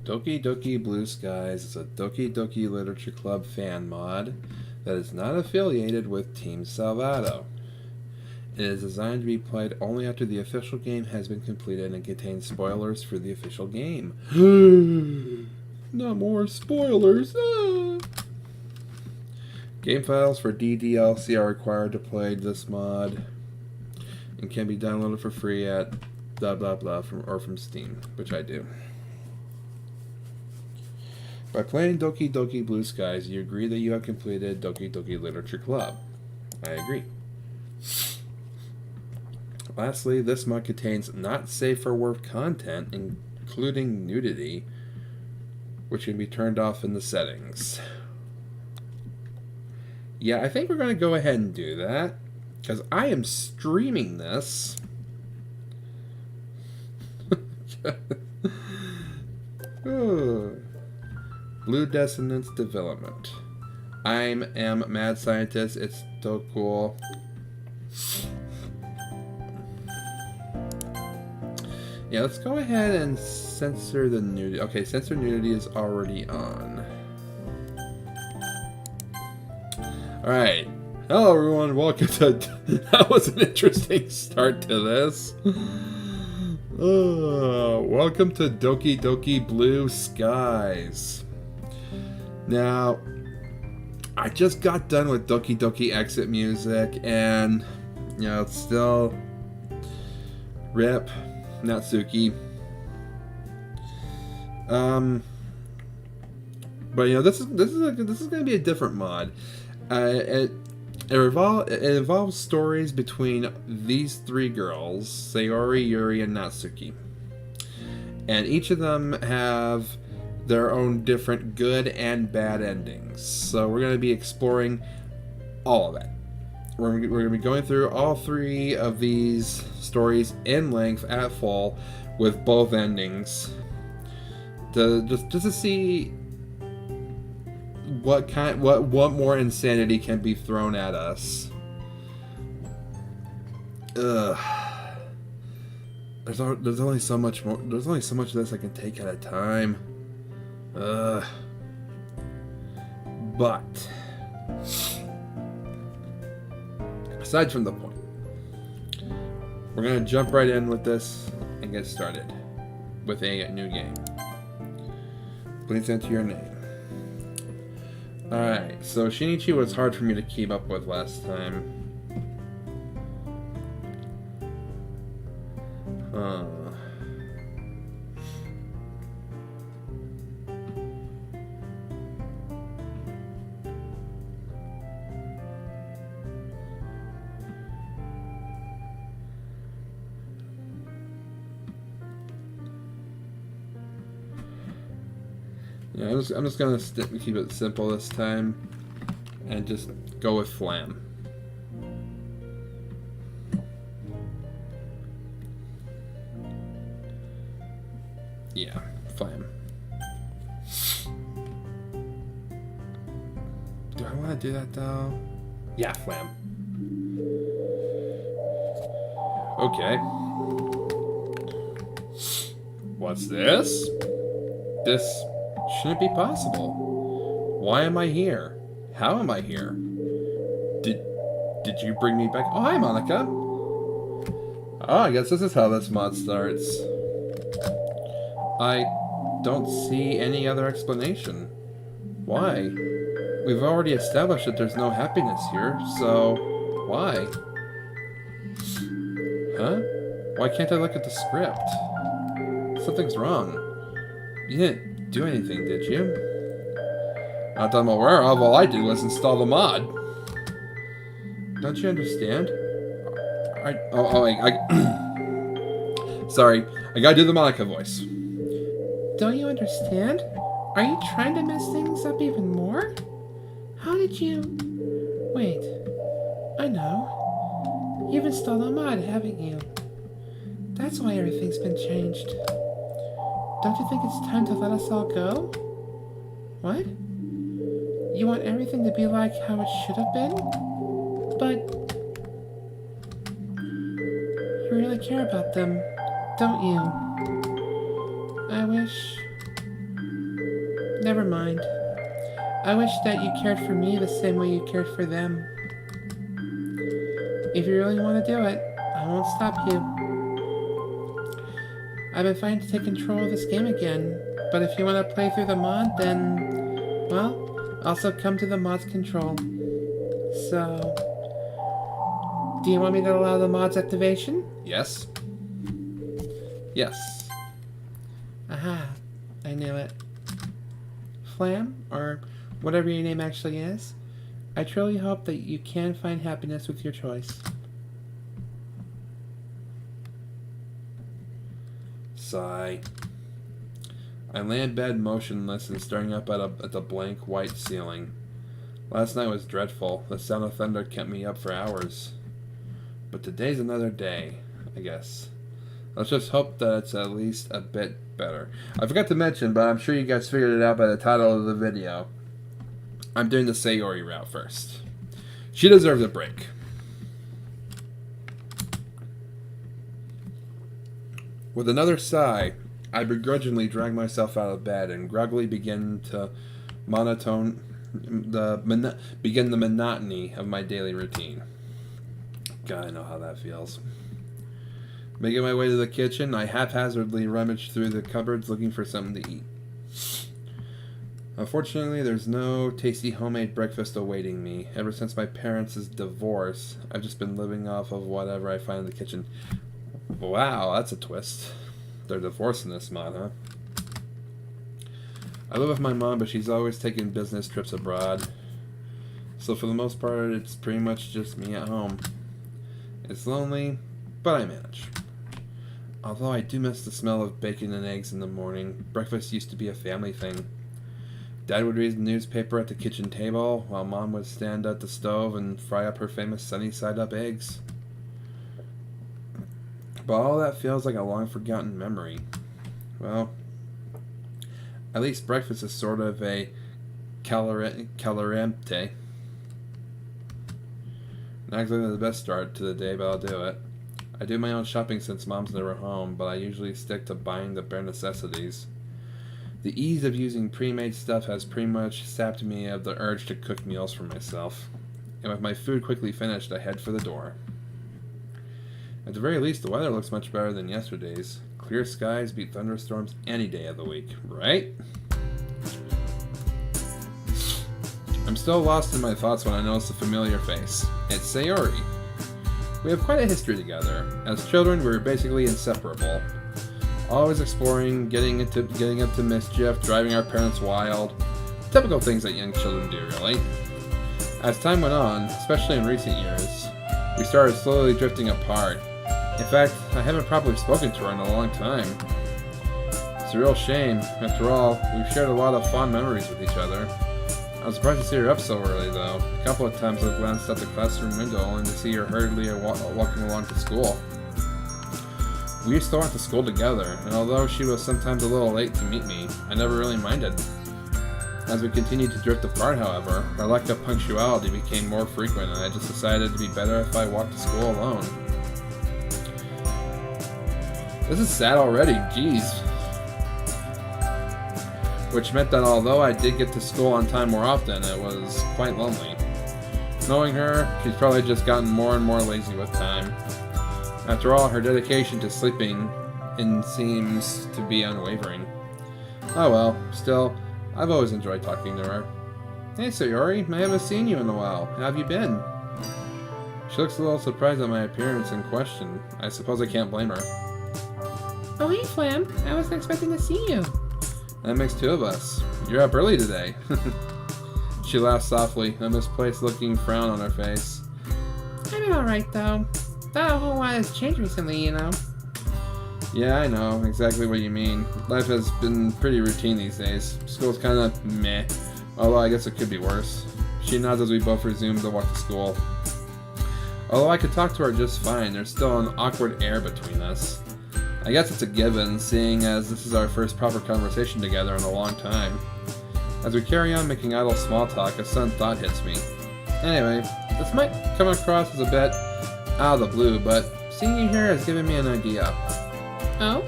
Doki Doki Blue Skies is a Doki Doki Literature Club fan mod that is not affiliated with Team Salvato. It is designed to be played only after the official game has been completed and contains spoilers for the official game. Not more spoilers! Game files for DDLC are required to play this mod and can be downloaded for free at blah blah blah from Steam, which I do. By playing Doki Doki Blue Skies, you agree that you have completed Doki Doki Literature Club. I agree. Lastly, this mod contains not safe for work content, including nudity, which can be turned off in the settings. Yeah, I think we're going to go ahead and do that, because I am streaming this. Blue Dissonance Development. I am Mad Scientist. It's so cool. Yeah, let's go ahead and censor the nudity. Okay, censor nudity is already on. Alright. Hello everyone, welcome to... That was an interesting start to this. Welcome to Doki Doki Blue Skies. Now, I just got done with Doki Doki exit music, and, you know, it's still... RIP. Natsuki. But you know, this is going to be a different mod. It involves stories between these three girls, Sayori, Yuri, and Natsuki, and each of them have their own different good and bad endings. So we're going to be exploring all of that. We're going to be going through all three of these stories in length at full with both endings just to see what more insanity can be thrown at us. Ugh. There's only so much more. There's only so much of this I can take at a time. Ugh. But aside from the point, we're gonna jump right in with this and get started with a new game. Please enter your name. Alright, so Shinichi was hard for me to keep up with last time. Yeah, I'm just gonna keep it simple this time, and just go with Flam. Yeah, Flam. Do I want to do that though? Yeah, Flam. Okay. What's this? This shouldn't be possible. Why am I here? How am I here? Did you bring me back? Oh, hi, Monica. Oh, I guess this is how this mod starts. I don't see any other explanation. Why? We've already established that there's no happiness here, so why? Huh? Why can't I look at the script? Something's wrong. You didn't do anything, did you? Not that I'm aware of. All I did was install the mod. Don't you understand? Sorry, I gotta do the Monica voice. Don't you understand? Are you trying to mess things up even more? How did you... Wait, I know. You've installed a mod, haven't you? That's why everything's been changed. Don't you think it's time to let us all go? What? You want everything to be like how it should have been? But you really care about them, don't you? I wish Never mind. I wish that you cared for me the same way you cared for them. If you really want to do it, I won't stop you. I've been fighting to take control of this game again, but if you want to play through the mod, then, well, also come to the mod's control. So, do you want me to allow the mod's activation? Yes. Yes. Aha, I knew it. Flam, or whatever your name actually is, I truly hope that you can find happiness with your choice. Sigh. I lay in bed motionless and staring up at the blank white ceiling. Last night was dreadful. The sound of thunder kept me up for hours. But today's another day, I guess. Let's just hope that it's at least a bit better. I forgot to mention, but I'm sure you guys figured it out by the title of the video. I'm doing the Sayori route first. She deserves a break. With another sigh, I begrudgingly drag myself out of bed and groggily begin the monotony of my daily routine. God, I know how that feels. Making my way to the kitchen, I haphazardly rummage through the cupboards looking for something to eat. Unfortunately, there's no tasty homemade breakfast awaiting me. Ever since my parents' divorce, I've just been living off of whatever I find in the kitchen. Wow, that's a twist. They're divorcing this mod, huh? I live with my mom, but she's always taking business trips abroad. So for the most part, it's pretty much just me at home. It's lonely, but I manage. Although I do miss the smell of bacon and eggs in the morning. Breakfast used to be a family thing. Dad would read the newspaper at the kitchen table, while Mom would stand at the stove and fry up her famous sunny-side-up eggs. But all that feels like a long-forgotten memory. Well, at least breakfast is sort of a calorante. Not exactly the best start to the day, but I'll do it. I do my own shopping since Mom's never home, but I usually stick to buying the bare necessities. The ease of using pre-made stuff has pretty much sapped me of the urge to cook meals for myself. And with my food quickly finished, I head for the door. At the very least, the weather looks much better than yesterday's. Clear skies beat thunderstorms any day of the week, right? I'm still lost in my thoughts when I notice a familiar face. It's Sayori. We have quite a history together. As children, we were basically inseparable. Always exploring, getting up to mischief, driving our parents wild. Typical things that young children do, really. As time went on, especially in recent years, we started slowly drifting apart. In fact, I haven't probably spoken to her in a long time. It's a real shame. After all, we've shared a lot of fond memories with each other. I was surprised to see her up so early, though. A couple of times I glanced out the classroom window only to see her hurriedly walking along to school. We used to walk to school together, and although she was sometimes a little late to meet me, I never really minded. As we continued to drift apart, however, our lack of punctuality became more frequent, and I just decided it'd be better if I walked to school alone. This is sad already, jeez. Which meant that although I did get to school on time more often, it was quite lonely. Knowing her, she's probably just gotten more and more lazy with time. After all, her dedication to sleeping seems to be unwavering. Oh well, still, I've always enjoyed talking to her. Hey Sayori, I haven't seen you in a while. How have you been? She looks a little surprised at my appearance and question. I suppose I can't blame her. Oh hey Flam, I wasn't expecting to see you. That makes two of us. You're up early today. She laughed softly, a misplaced looking frown on her face. I've been alright though. Not a whole lot has changed recently, you know. Yeah, I know exactly what you mean. Life has been pretty routine these days. School's kinda meh, although I guess it could be worse. She nods as we both resume to walk to school. Although I could talk to her just fine, there's still an awkward air between us. I guess it's a given, seeing as this is our first proper conversation together in a long time. As we carry on making idle small talk, a sudden thought hits me. Anyway, this might come across as a bit out of the blue, but seeing you here has given me an idea. Oh?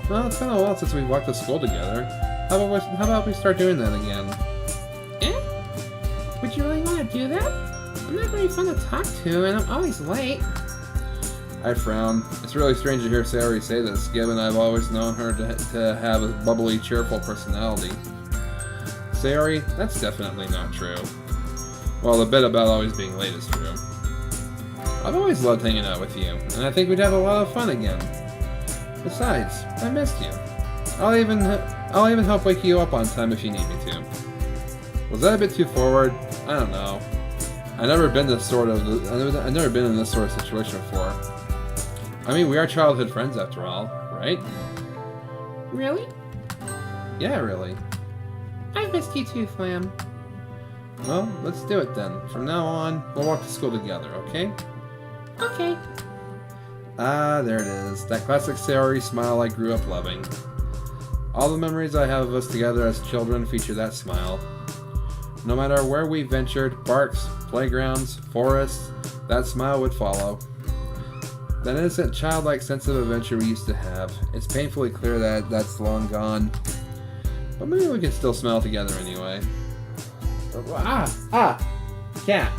Well, it's been a while since we walked to school together. How about we start doing that again? Eh? Would you really want to do that? I'm not very fun to talk to, and I'm always late. I frown. It's really strange to hear Sayori say this, given I've always known her to have a bubbly, cheerful personality. Sayori, that's definitely not true. Well, the bit about always being late is true. I've always loved hanging out with you, and I think we'd have a lot of fun again. Besides, I missed you. I'll even help wake you up on time if you need me to. Was that a bit too forward? I don't know. I've never been in this sort of situation before. I mean, we are childhood friends after all, right? Really? Yeah, really. I've missed you too, Flam. Well, let's do it then. From now on, we'll walk to school together, okay? Okay. Ah, there it is. That classic Sayori smile I grew up loving. All the memories I have of us together as children feature that smile. No matter where we ventured, parks, playgrounds, forests, that smile would follow. That innocent, childlike sense of adventure we used to have. It's painfully clear that that's long gone. But maybe we can still smile together anyway. Cat.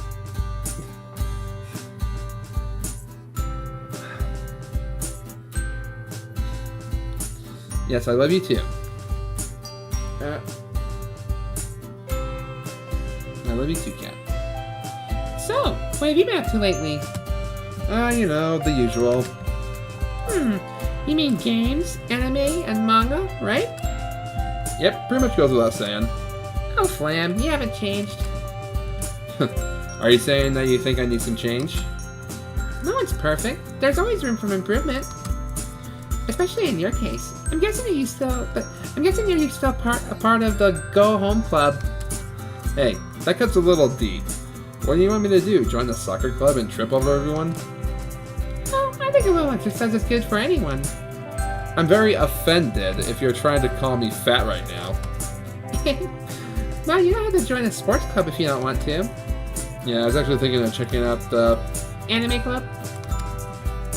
Yes, I love you too. I love you too, Cat. So, what have you been up to lately? You know, the usual. You mean games, anime, and manga, right? Yep, pretty much goes without saying. Oh, Flam, you haven't changed. Are you saying that you think I need some change? No one's perfect. There's always room for improvement. Especially in your case. I'm guessing you're still a part of the Go Home Club. Hey, that cuts a little deep. What do you want me to do? Join the soccer club and trip over everyone? Oh, I think a little exercise is good for anyone. I'm very offended if you're trying to call me fat right now. Well, you don't have to join a sports club if you don't want to. Yeah, I was actually thinking of checking out the Anime club?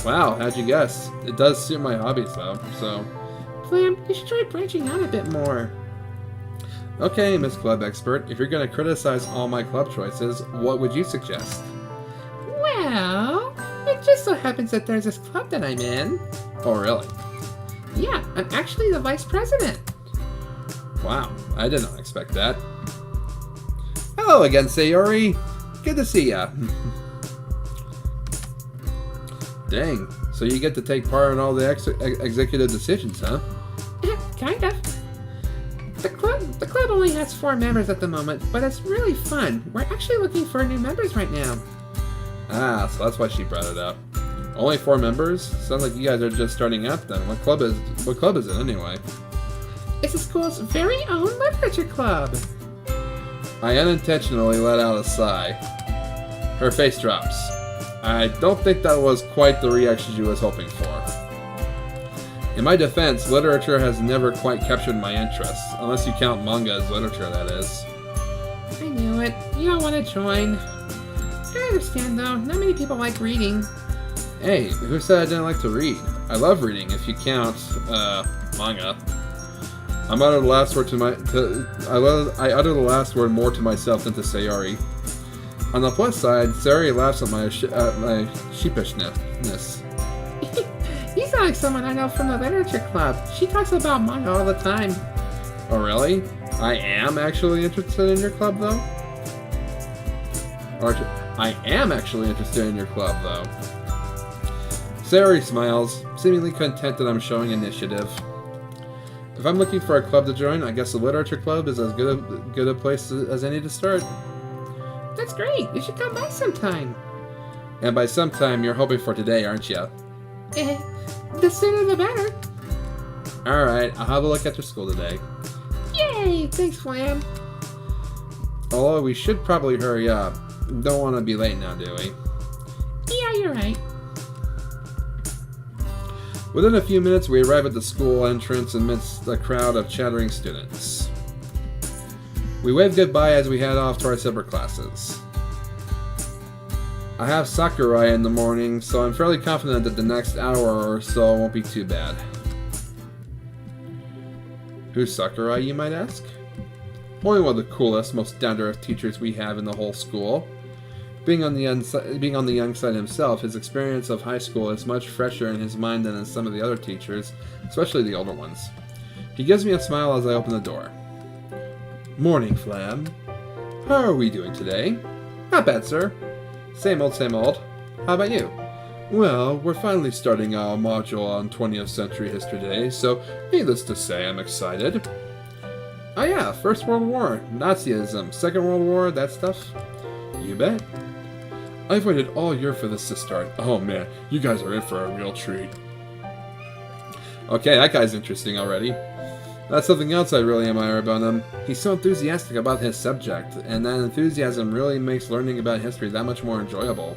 Wow, how'd you guess? It does suit my hobbies though, so... Flam, you should try branching out a bit more. Okay, Miss Club Expert, if you're gonna criticize all my club choices, what would you suggest? Well, it just so happens that there's this club that I'm in. Oh, really? Yeah, I'm actually the vice president. Wow, I did not expect that. Hello again, Sayori. Good to see ya. Dang, so you get to take part in all the executive decisions, huh? Kind of. The club only has 4 members at the moment, but it's really fun. We're actually looking for new members right now. Ah, so that's why she brought it up. Only 4 members? Sounds like you guys are just starting out then. What club is it anyway? It's the school's very own literature club. I unintentionally let out a sigh. Her face drops. I don't think that was quite the reaction she was hoping for. In my defense, literature has never quite captured my interest, unless you count manga as literature, that is. I knew it. You don't want to join. I understand, though. Not many people like reading. Hey, who said I didn't like to read? I love reading, if you count, manga. I utter the last word more to myself than to Sayori. On the plus side, Sayori laughs at my sheepishness. You sound like someone I know from the literature club. She talks about manga all the time. Oh, really? I am actually interested in your club, though? I am actually interested in your club, though. Sayori smiles, seemingly content that I'm showing initiative. If I'm looking for a club to join, I guess the literature club is as good a place as any to start. That's great. You should come by sometime. And by sometime, you're hoping for today, aren't you? The sooner the better. Alright, I'll have a look after school today. Yay! Thanks, Flam. Although we should probably hurry up. Don't want to be late now, do we? Yeah, you're right. Within a few minutes, we arrive at the school entrance amidst a crowd of chattering students. We wave goodbye as we head off to our separate classes. I have Sakurai in the morning, so I'm fairly confident that the next hour or so won't be too bad. Who's Sakurai, you might ask? Only one of the coolest, most down-to-earth teachers we have in the whole school. Being on the young side himself, his experience of high school is much fresher in his mind than in some of the other teachers, especially the older ones. He gives me a smile as I open the door. Morning, Flam. How are we doing today? Not bad, sir. Same old, same old. How about you? Well, we're finally starting our module on 20th Century History today, so needless to say, I'm excited. Oh yeah, First World War, Nazism, Second World War, that stuff? You bet. I've waited all year for this to start. Oh man, you guys are in for a real treat. Okay, that guy's interesting already. That's something else I really admire about him. He's so enthusiastic about his subject, and that enthusiasm really makes learning about history that much more enjoyable.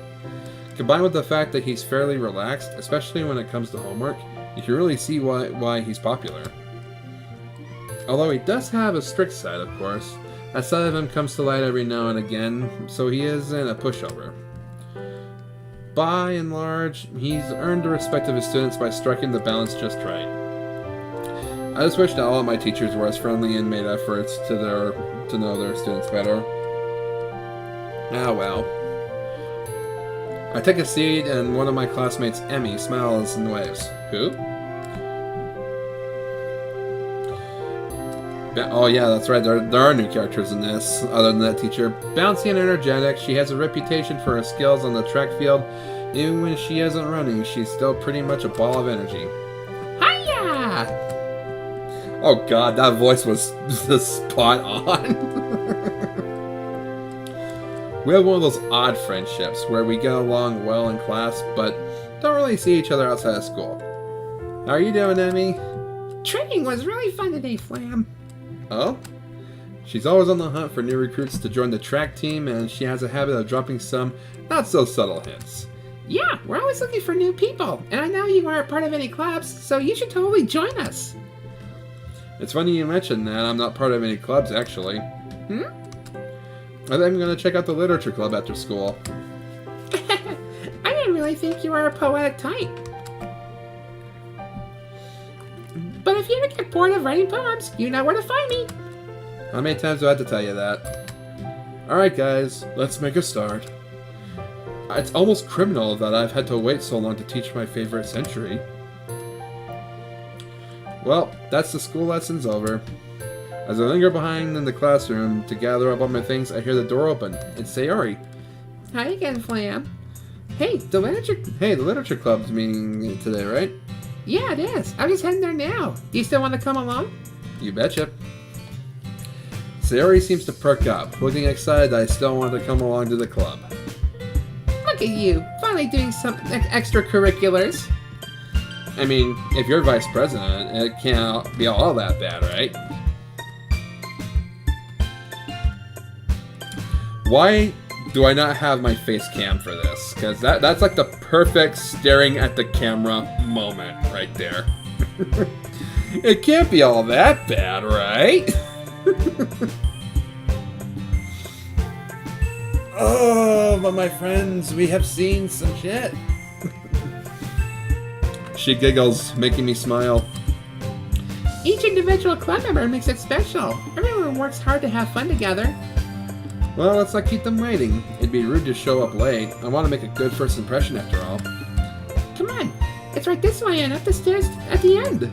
Combined with the fact that he's fairly relaxed, especially when it comes to homework, you can really see why he's popular. Although he does have a strict side, of course. That side of him comes to light every now and again, so he isn't a pushover. By and large, he's earned the respect of his students by striking the balance just right. I just wish that all of my teachers were as friendly and made efforts to know their students better. Ah well. I take a seat and one of my classmates, Emmy, smiles and waves. Who? Oh yeah, that's right, there are new characters in this, other than that teacher. Bouncy and energetic, she has a reputation for her skills on the track field. Even when she isn't running, she's still pretty much a ball of energy. Hiya! Oh god, that voice was spot on. We have one of those odd friendships where we get along well in class, but don't really see each other outside of school. How are you doing, Emmy? Training was really fun today, Flam. Oh? She's always on the hunt for new recruits to join the track team, and she has a habit of dropping some not-so-subtle hints. Yeah, we're always looking for new people, and I know you aren't part of any clubs, so you should totally join us. It's funny you mentioned that. I'm not part of any clubs, actually. Hmm? I think I'm going to check out the literature club after school. I didn't really think you were a poetic type. But if you ever get bored of writing poems, you know where to find me. How many times do I have to tell you that? Alright guys, let's make a start. It's almost criminal that I've had to wait so long to teach my favorite century. Well, that's the school lessons over. As I linger behind in the classroom to gather up all my things, I hear the door open. It's Sayori. Hi again, Flam. Hey, the literature club's meeting today, right? Yeah, it is. I'm just heading there now. Do you still want to come along? You betcha. Sayori seems to perk up, looking excited that I still want to come along to the club. Look at you, finally doing some extracurriculars. I mean, if you're vice president, it can't be all that bad, right? Why do I not have my face cam for this? Because that's like the perfect staring at the camera moment right there. It can't be all that bad, right? Oh, but my friends, we have seen some shit. She giggles, making me smile. Each individual club member makes it special. Everyone works hard to have fun together. Well, let's not keep them waiting. It'd be rude to show up late. I want to make a good first impression after all. Come on, it's right this way and up the stairs at the end.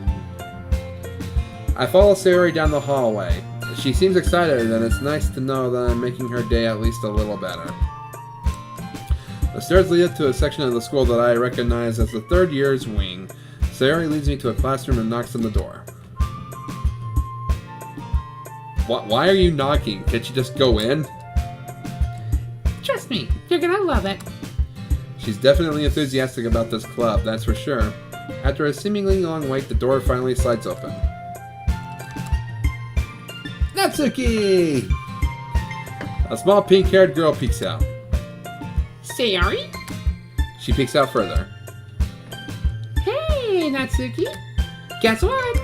I follow Sayori down the hallway. She seems excited, and it's nice to know that I'm making her day at least a little better. The stairs lead up to a section of the school that I recognize as the third year's wing. Sayori leads me to a classroom and knocks on the door. Why are you knocking? Can't you just go in? Trust me, you're gonna love it. She's definitely enthusiastic about this club, that's for sure. After a seemingly long wait, the door finally slides open. Natsuki! A small pink-haired girl peeks out. Sayori? She peeks out further. Hey, Natsuki. Guess what?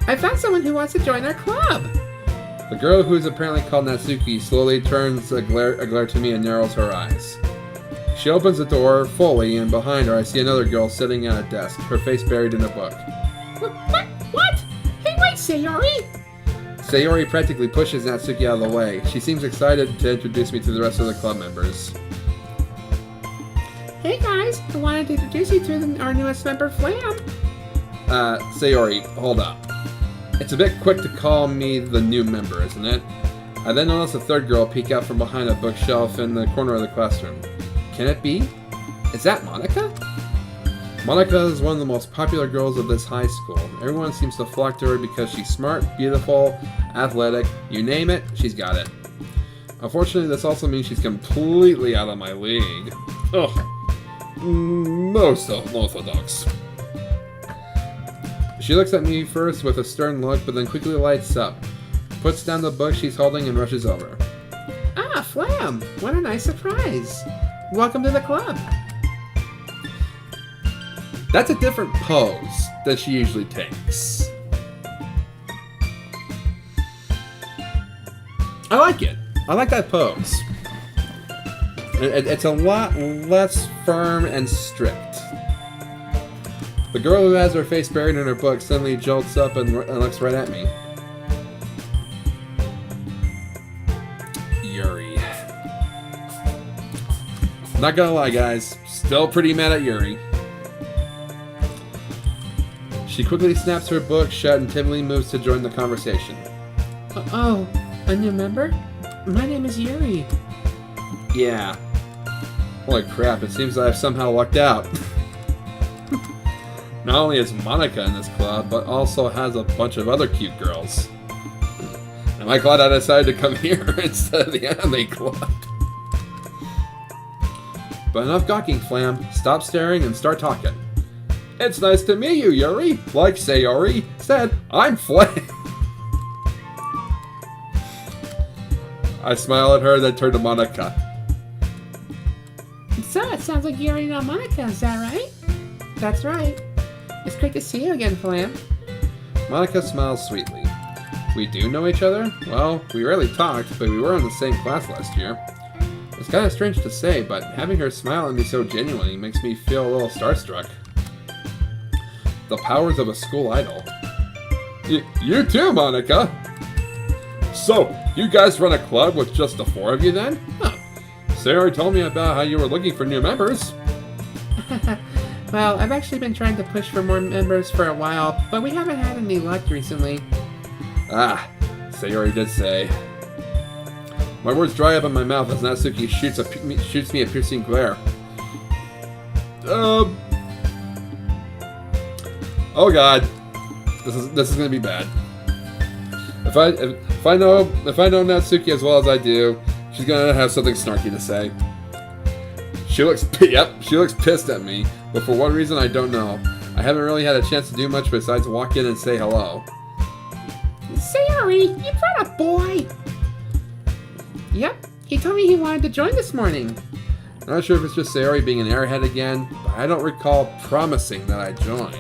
I found someone who wants to join our club. The girl, who is apparently called Natsuki, slowly turns a glare to me and narrows her eyes. She opens the door fully, and behind her I see another girl sitting at a desk, her face buried in a book. What? Hey, wait, Sayori? Sayori practically pushes Natsuki out of the way. She seems excited to introduce me to the rest of the club members. Hey guys, I wanted to introduce you to our newest member, Flam. Sayori, hold up. It's a bit quick to call me the new member, isn't it? I then notice a third girl peek out from behind a bookshelf in the corner of the classroom. Can it be? Is that Monica? Monica is one of the most popular girls of this high school. Everyone seems to flock to her because she's smart, beautiful, athletic, you name it, she's got it. Unfortunately, this also means she's completely out of my league. Ugh. Most orthodox. She looks at me first with a stern look, but then quickly lights up, puts down the book she's holding and rushes over. Ah, Flam! What a nice surprise! Welcome to the club! That's a different pose than she usually takes. I like it. I like that pose. It's a lot less firm and strict. The girl who has her face buried in her book suddenly jolts up and looks right at me. Yuri. Not gonna lie, guys. Still pretty mad at Yuri. She quickly snaps her book shut and timidly moves to join the conversation. Oh, a new member? My name is Yuri. Yeah. Holy crap, it seems I've somehow lucked out. Not only is Monica in this club, but also has a bunch of other cute girls. Am I glad I decided to come here instead of the anime club? But enough gawking, Flam. Stop staring and start talking. It's nice to meet you, Yuri. Like Sayori said, I'm Flam. I smile at her, then turn to Monica. So, it sounds like Yuri and Monica, is that right? That's right. It's great to see you again, Flam. Monica smiles sweetly. We do know each other? Well, we rarely talked, but we were in the same class last year. It's kind of strange to say, but having her smile at me so genuinely makes me feel a little starstruck. The powers of a school idol. You too, Monica! So, you guys run a club with just the four of you then? Huh. Sayori told me about how you were looking for new members. Well, I've actually been trying to push for more members for a while, but we haven't had any luck recently. Ah, Sayori did say. My words dry up in my mouth as Natsuki shoots me a piercing glare. Oh god, this is gonna be bad. If I know Natsuki as well as I do, she's gonna have something snarky to say. She looks pissed at me, but for what reason I don't know. I haven't really had a chance to do much besides walk in and say hello. Sayori, you brought a boy! Yep, he told me he wanted to join this morning. Not sure if it's just Sayori being an airhead again, but I don't recall promising that I'd join.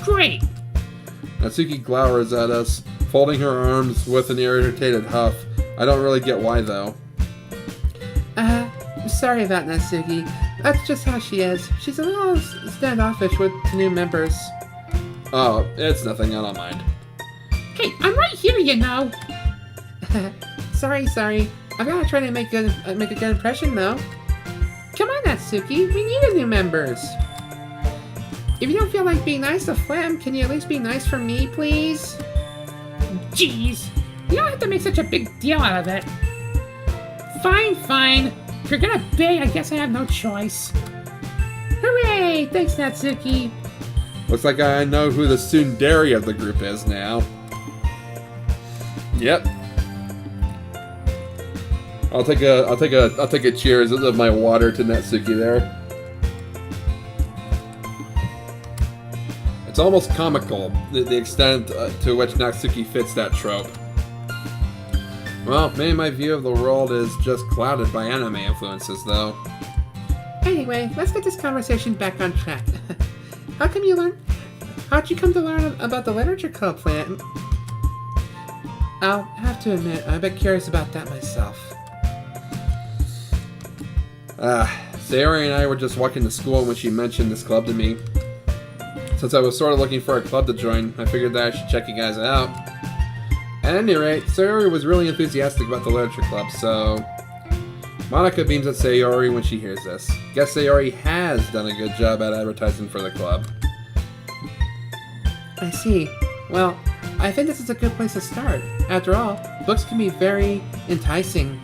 Great! Natsuki glowers at us, folding her arms with an irritated huff. I don't really get why though. Sorry about Natsuki. That's just how she is. She's a little standoffish with new members. Oh, it's nothing, I don't mind. Hey, I'm right here, you know! Sorry. I've gotta try to make a good impression, though. Come on, Natsuki, we need a new members. If you don't feel like being nice to Flam, can you at least be nice for me, please? Jeez, you don't have to make such a big deal out of it. Fine. If you're gonna beg, I guess I have no choice. Hooray! Thanks, Natsuki. Looks like I know who the tsundere of the group is now. Yep. I'll take a cheers of my water to Natsuki there. It's almost comical, the extent to which Natsuki fits that trope. Well, maybe my view of the world is just clouded by anime influences, though. Anyway, let's get this conversation back on track. How'd you come to learn about the literature club, Flam? I'll have to admit, I'm a bit curious about that myself. Sayori and I were just walking to school when she mentioned this club to me. Since I was sort of looking for a club to join, I figured that I should check you guys out. At any rate, Sayori was really enthusiastic about the literature club, so Monica beams at Sayori when she hears this. Guess Sayori has done a good job at advertising for the club. I see. Well, I think this is a good place to start. After all, books can be very enticing.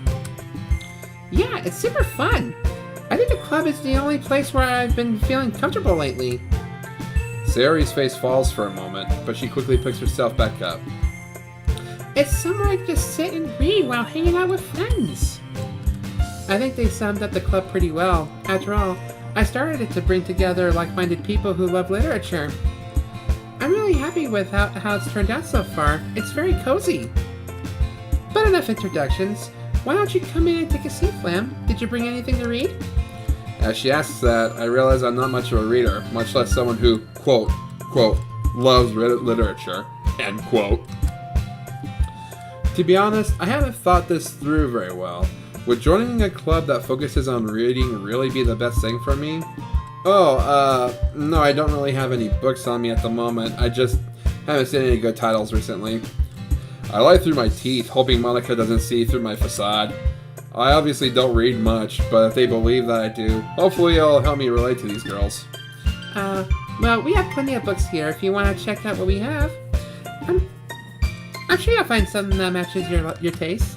Yeah, it's super fun. I think the club is the only place where I've been feeling comfortable lately. Sayori's face falls for a moment, but she quickly picks herself back up. It's somewhere to just sit and read while hanging out with friends. I think they summed up the club pretty well. After all, I started it to bring together like-minded people who love literature. I'm really happy with how it's turned out so far. It's very cozy. But enough introductions. Why don't you come in and take a seat, Flam? Did you bring anything to read? As she asks that, I realize I'm not much of a reader, much less someone who, quote, loves literature, end quote. To be honest, I haven't thought this through very well. Would joining a club that focuses on reading really be the best thing for me? No, I don't really have any books on me at the moment. I just haven't seen any good titles recently. I lie through my teeth, hoping Monica doesn't see through my facade. I obviously don't read much, but if they believe that I do, hopefully it'll help me relate to these girls. Well, we have plenty of books here if you want to check out what we have. I'm sure you'll find something that matches your taste.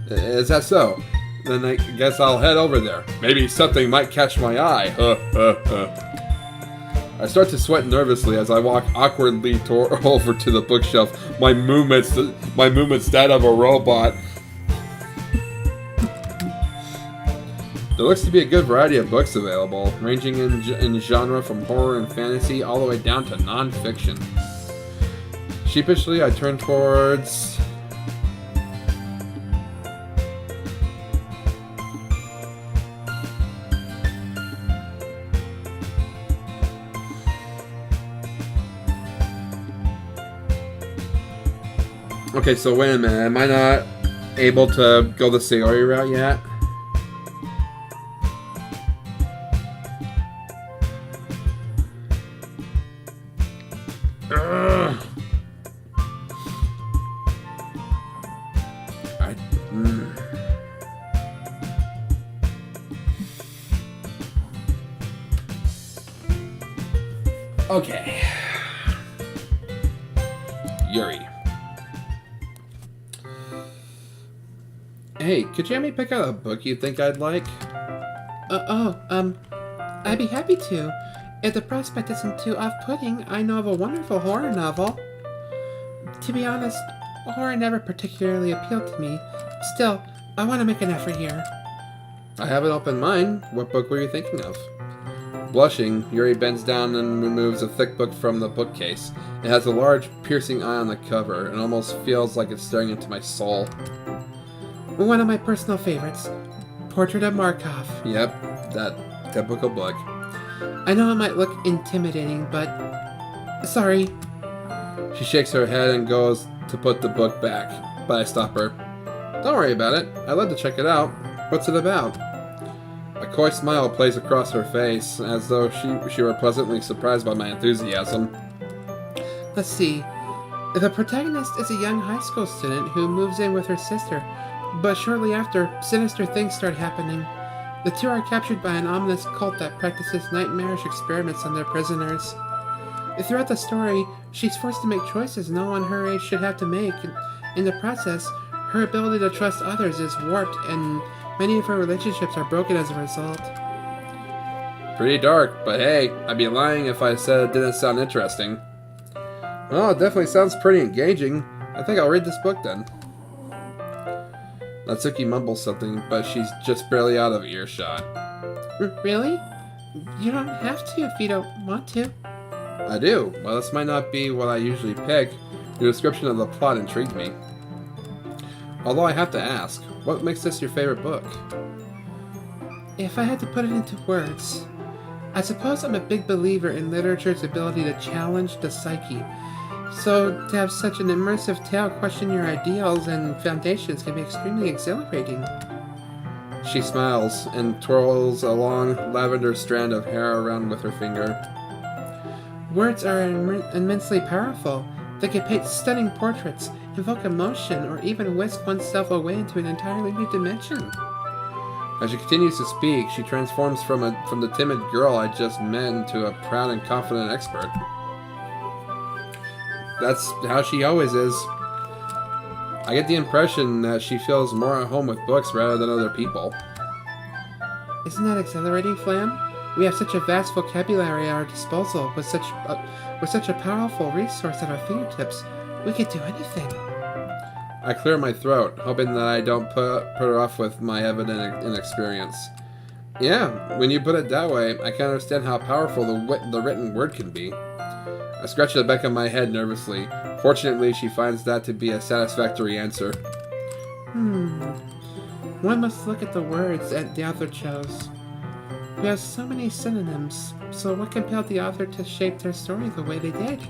Is that so? Then I guess I'll head over there. Maybe something might catch my eye. I start to sweat nervously as I walk awkwardly over to the bookshelf. My movements that of a robot. There looks to be a good variety of books available, ranging in genre from horror and fantasy all the way down to non-fiction. Sheepishly, I turn towards... Okay, so wait a minute. Am I not able to go the Sayori route yet? Okay. Yuri. Hey, could you help me pick out a book you think I'd like? I'd be happy to. If the prospect isn't too off-putting, I know of a wonderful horror novel. To be honest, horror never particularly appealed to me. Still, I want to make an effort here. I have an open mind. What book were you thinking of? Blushing, Yuri bends down and removes a thick book from the bookcase. It has a large, piercing eye on the cover, and almost feels like it's staring into my soul. One of my personal favorites, Portrait of Markov. Yep, that typical book. I know it might look intimidating, but... Sorry. She shakes her head and goes to put the book back, but I stop her. Don't worry about it. I'd love to check it out. What's it about? A coy smile plays across her face, as though she were pleasantly surprised by my enthusiasm. Let's see. The protagonist is a young high school student who moves in with her sister, but shortly after, sinister things start happening. The two are captured by an ominous cult that practices nightmarish experiments on their prisoners. Throughout the story, she's forced to make choices no one her age should have to make. In the process, her ability to trust others is warped, and many of her relationships are broken as a result. Pretty dark, but hey, I'd be lying if I said it didn't sound interesting. Well, it definitely sounds pretty engaging. I think I'll read this book then. Natsuki mumbles something, but she's just barely out of earshot. Really? You don't have to if you don't want to. I do. Well, this might not be what I usually pick. The description of the plot intrigued me. Although I have to ask, what makes this your favorite book? If I had to put it into words, I suppose I'm a big believer in literature's ability to challenge the psyche. So, to have such an immersive tale question your ideals and foundations can be extremely exhilarating. She smiles and twirls a long lavender strand of hair around with her finger. Words are immensely powerful. They can paint stunning portraits, evoke emotion, or even whisk oneself away into an entirely new dimension. As she continues to speak, she transforms from the timid girl I just met into a proud and confident expert. That's how she always is. I get the impression that she feels more at home with books rather than other people. Isn't that exhilarating, Flam? We have such a vast vocabulary at our disposal, with such a powerful resource at our fingertips. We could do anything. I clear my throat, hoping that I don't put her off with my evident inexperience. Yeah, when you put it that way, I can understand how powerful the written word can be. I scratch the back of my head nervously. Fortunately, she finds that to be a satisfactory answer. One must look at the words that the author chose. We have so many synonyms, so what compelled the author to shape their story the way they did?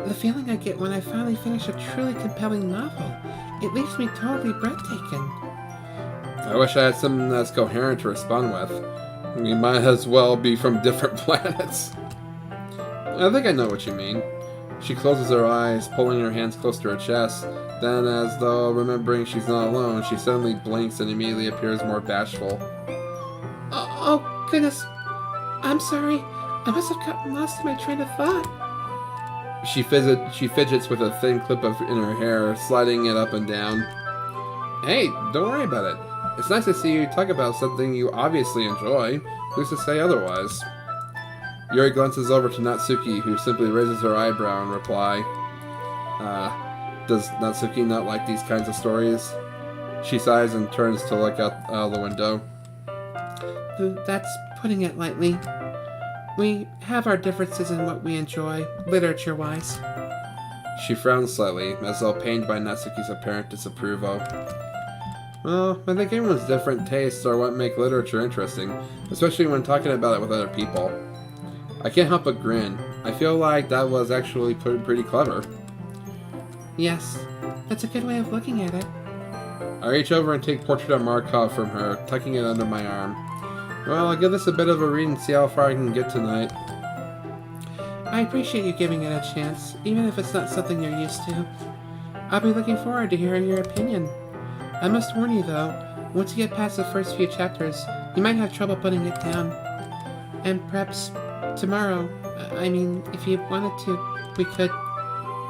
The feeling I get when I finally finish a truly compelling novel, it leaves me totally breathtaking. I wish I had something that's coherent to respond with. We might as well be from different planets. I think I know what you mean. She closes her eyes, pulling her hands close to her chest. Then, as though remembering she's not alone, she suddenly blinks and immediately appears more bashful. Oh goodness. I'm sorry. I must have gotten lost in my train of thought. She fidgets with a thin clip in her hair, sliding it up and down. Hey, don't worry about it. It's nice to see you talk about something you obviously enjoy. Who's to say otherwise? Yuri glances over to Natsuki, who simply raises her eyebrow in reply. Does Natsuki not like these kinds of stories? She sighs and turns to look out the window. That's putting it lightly. We have our differences in what we enjoy, literature-wise. She frowns slightly, as though pained by Natsuki's apparent disapproval. Well, I think everyone's different tastes are what make literature interesting, especially when talking about it with other people. I can't help but grin. I feel like that was actually pretty clever. Yes, that's a good way of looking at it. I reach over and take Portrait of Markov from her, tucking it under my arm. Well, I'll give this a bit of a read and see how far I can get tonight. I appreciate you giving it a chance, even if it's not something you're used to. I'll be looking forward to hearing your opinion. I must warn you though, once you get past the first few chapters, you might have trouble putting it down. And perhaps tomorrow, if you wanted to, we could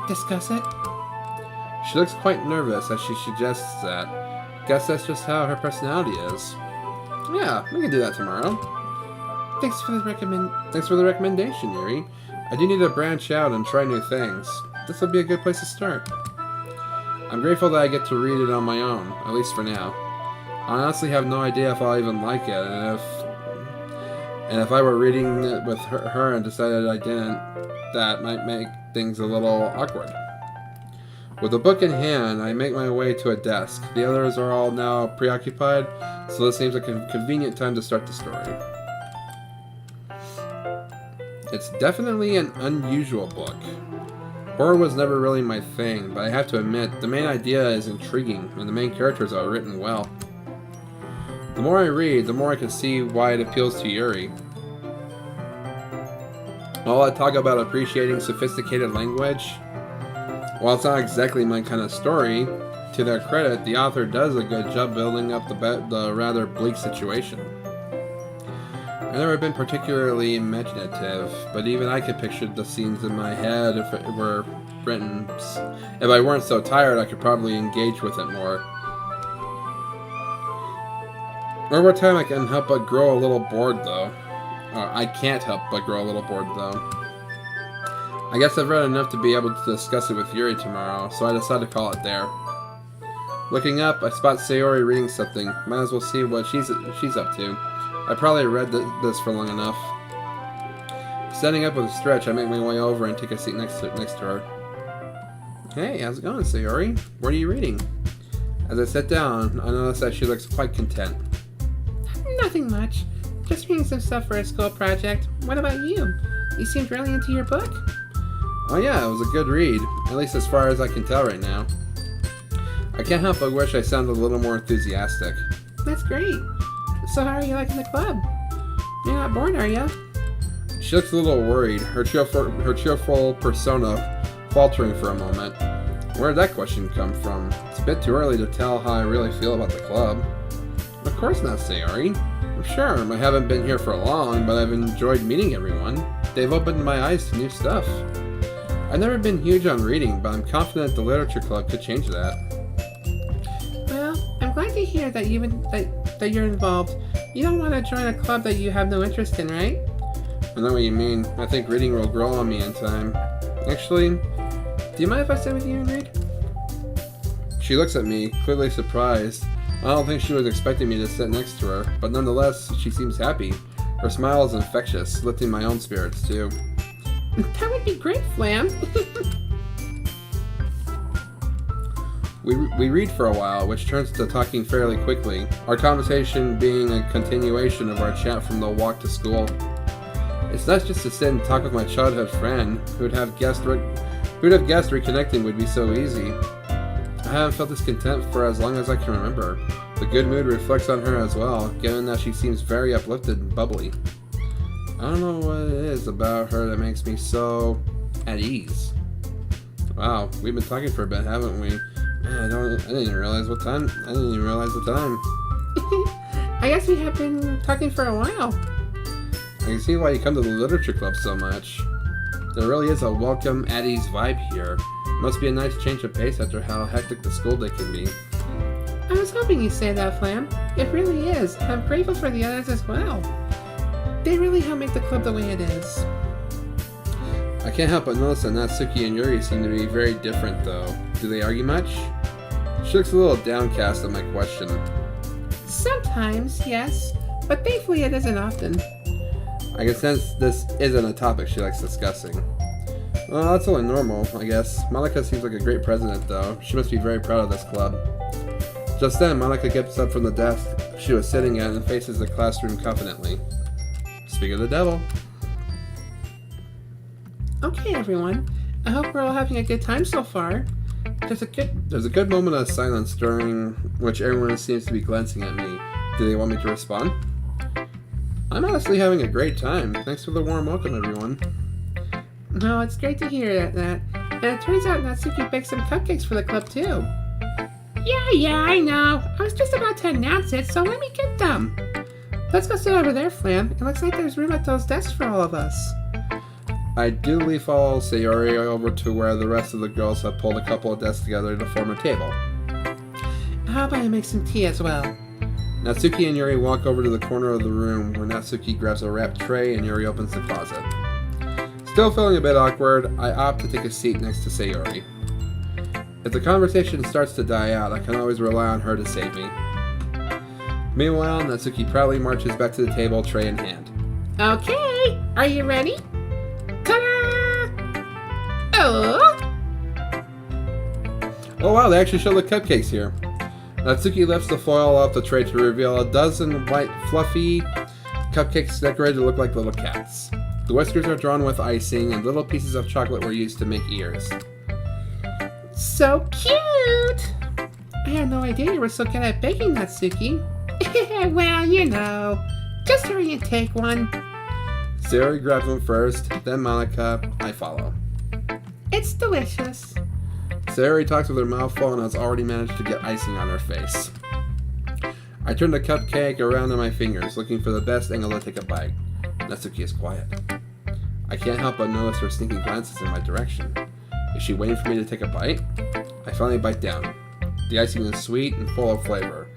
discuss it. She looks quite nervous as she suggests that. Guess that's just how her personality is. Yeah, we can do that tomorrow. Thanks for the recommendation, Yuri. I do need to branch out and try new things. This will be a good place to start. I'm grateful that I get to read it on my own, at least for now. I honestly have no idea if I'll even like it, and if I were reading it with her and decided I didn't, that might make things a little awkward. With the book in hand, I make my way to a desk. The others are all now preoccupied, so this seems like a convenient time to start the story. It's definitely an unusual book. Horror was never really my thing, but I have to admit, the main idea is intriguing, and the main characters are written well. The more I read, the more I can see why it appeals to Yuri. While I talk about appreciating sophisticated language, while it's not exactly my kind of story, to their credit, the author does a good job building up the rather bleak situation. I've never been particularly imaginative, but even I could picture the scenes in my head if it were written. If I weren't so tired, I could probably engage with it more. Over time, I can help but grow a little bored, though. I can't help but grow a little bored, though. I guess I've read enough to be able to discuss it with Yuri tomorrow, so I decide to call it there. Looking up, I spot Sayori reading something. Might as well see what she's up to. I probably read this for long enough. Standing up with a stretch, I make my way over and take a seat next to her. Hey, how's it going, Sayori? What are you reading? As I sit down, I notice that she looks quite content. Nothing much. Just reading some stuff for a school project. What about you? You seemed really into your book. Oh yeah, it was a good read. At least as far as I can tell right now. I can't help but wish I sounded a little more enthusiastic. That's great. So how are you liking the club? You're not bored, are you? She looks a little worried, her cheerful persona faltering for a moment. Where did that question come from? It's a bit too early to tell how I really feel about the club. Of course not, Sayori. I'm sure I haven't been here for long, but I've enjoyed meeting everyone. They've opened my eyes to new stuff. I've never been huge on reading, but I'm confident the literature club could change that. Well, I'm glad to hear that that you're involved. You don't want to join a club that you have no interest in, right? I know what you mean. I think reading will grow on me in time. Actually, do you mind if I sit with you and read? She looks at me, clearly surprised. I don't think she was expecting me to sit next to her, but nonetheless, she seems happy. Her smile is infectious, lifting my own spirits too. That would be great, Flam. We read for a while, which turns to talking fairly quickly, our conversation being a continuation of our chat from the walk to school. It's nice just to sit and talk with my childhood friend, who'd have guessed reconnecting would be so easy. I haven't felt this content for as long as I can remember. The good mood reflects on her as well, given that she seems very uplifted and bubbly. I don't know what it is about her that makes me so at ease. Wow, we've been talking for a bit, haven't we? Man, I didn't even realize the time. I guess we have been talking for a while. I can see why you come to the literature club so much. There really is a welcome, at ease vibe here. Must be a nice change of pace after how hectic the school day can be. I was hoping you'd say that, Flam. It really is. I'm grateful for the others as well. They really help make the club the way it is. I can't help but notice that Natsuki and Yuri seem to be very different, though. Do they argue much? She looks a little downcast at my question. Sometimes, yes, but thankfully it isn't often. I can sense this isn't a topic she likes discussing. Well, that's only normal, I guess. Monica seems like a great president, though. She must be very proud of this club. Just then, Monica gets up from the desk she was sitting at and faces the classroom confidently. Speak of the devil. Okay, everyone. I hope we're all having a good time so far. There's a good moment of silence during which everyone seems to be glancing at me. Do they want me to respond? I'm honestly having a great time. Thanks for the warm welcome, everyone. No, it's great to hear that. And it turns out Natsuki baked some cupcakes for the club, too. Yeah, I know. I was just about to announce it, so let me get them. Let's go sit over there, Flam. It looks like there's room at those desks for all of us. I duly follow Sayori over to where the rest of the girls have pulled a couple of desks together to form a table. How about I make some tea as well? Natsuki and Yuri walk over to the corner of the room where Natsuki grabs a wrapped tray and Yuri opens the closet. Still feeling a bit awkward, I opt to take a seat next to Sayori. If the conversation starts to die out, I can always rely on her to save me. Meanwhile, Natsuki proudly marches back to the table, tray in hand. Okay, are you ready? Ta-da! Oh! Oh wow, they actually show the cupcakes here. Natsuki lifts the foil off the tray to reveal a dozen white, fluffy cupcakes decorated to look like little cats. The whiskers are drawn with icing, and little pieces of chocolate were used to make ears. So cute! I had no idea you were so good at baking, Natsuki. Well, you know. Just hurry and take one. Sayori grabs one first, then Monica. I follow. It's delicious. Sayori talks with her mouth full and has already managed to get icing on her face. I turn the cupcake around in my fingers, looking for the best angle to take a bite. Natsuki is quiet. I can't help but notice her sneaking glances in my direction. Is she waiting for me to take a bite? I finally bite down. The icing is sweet and full of flavor.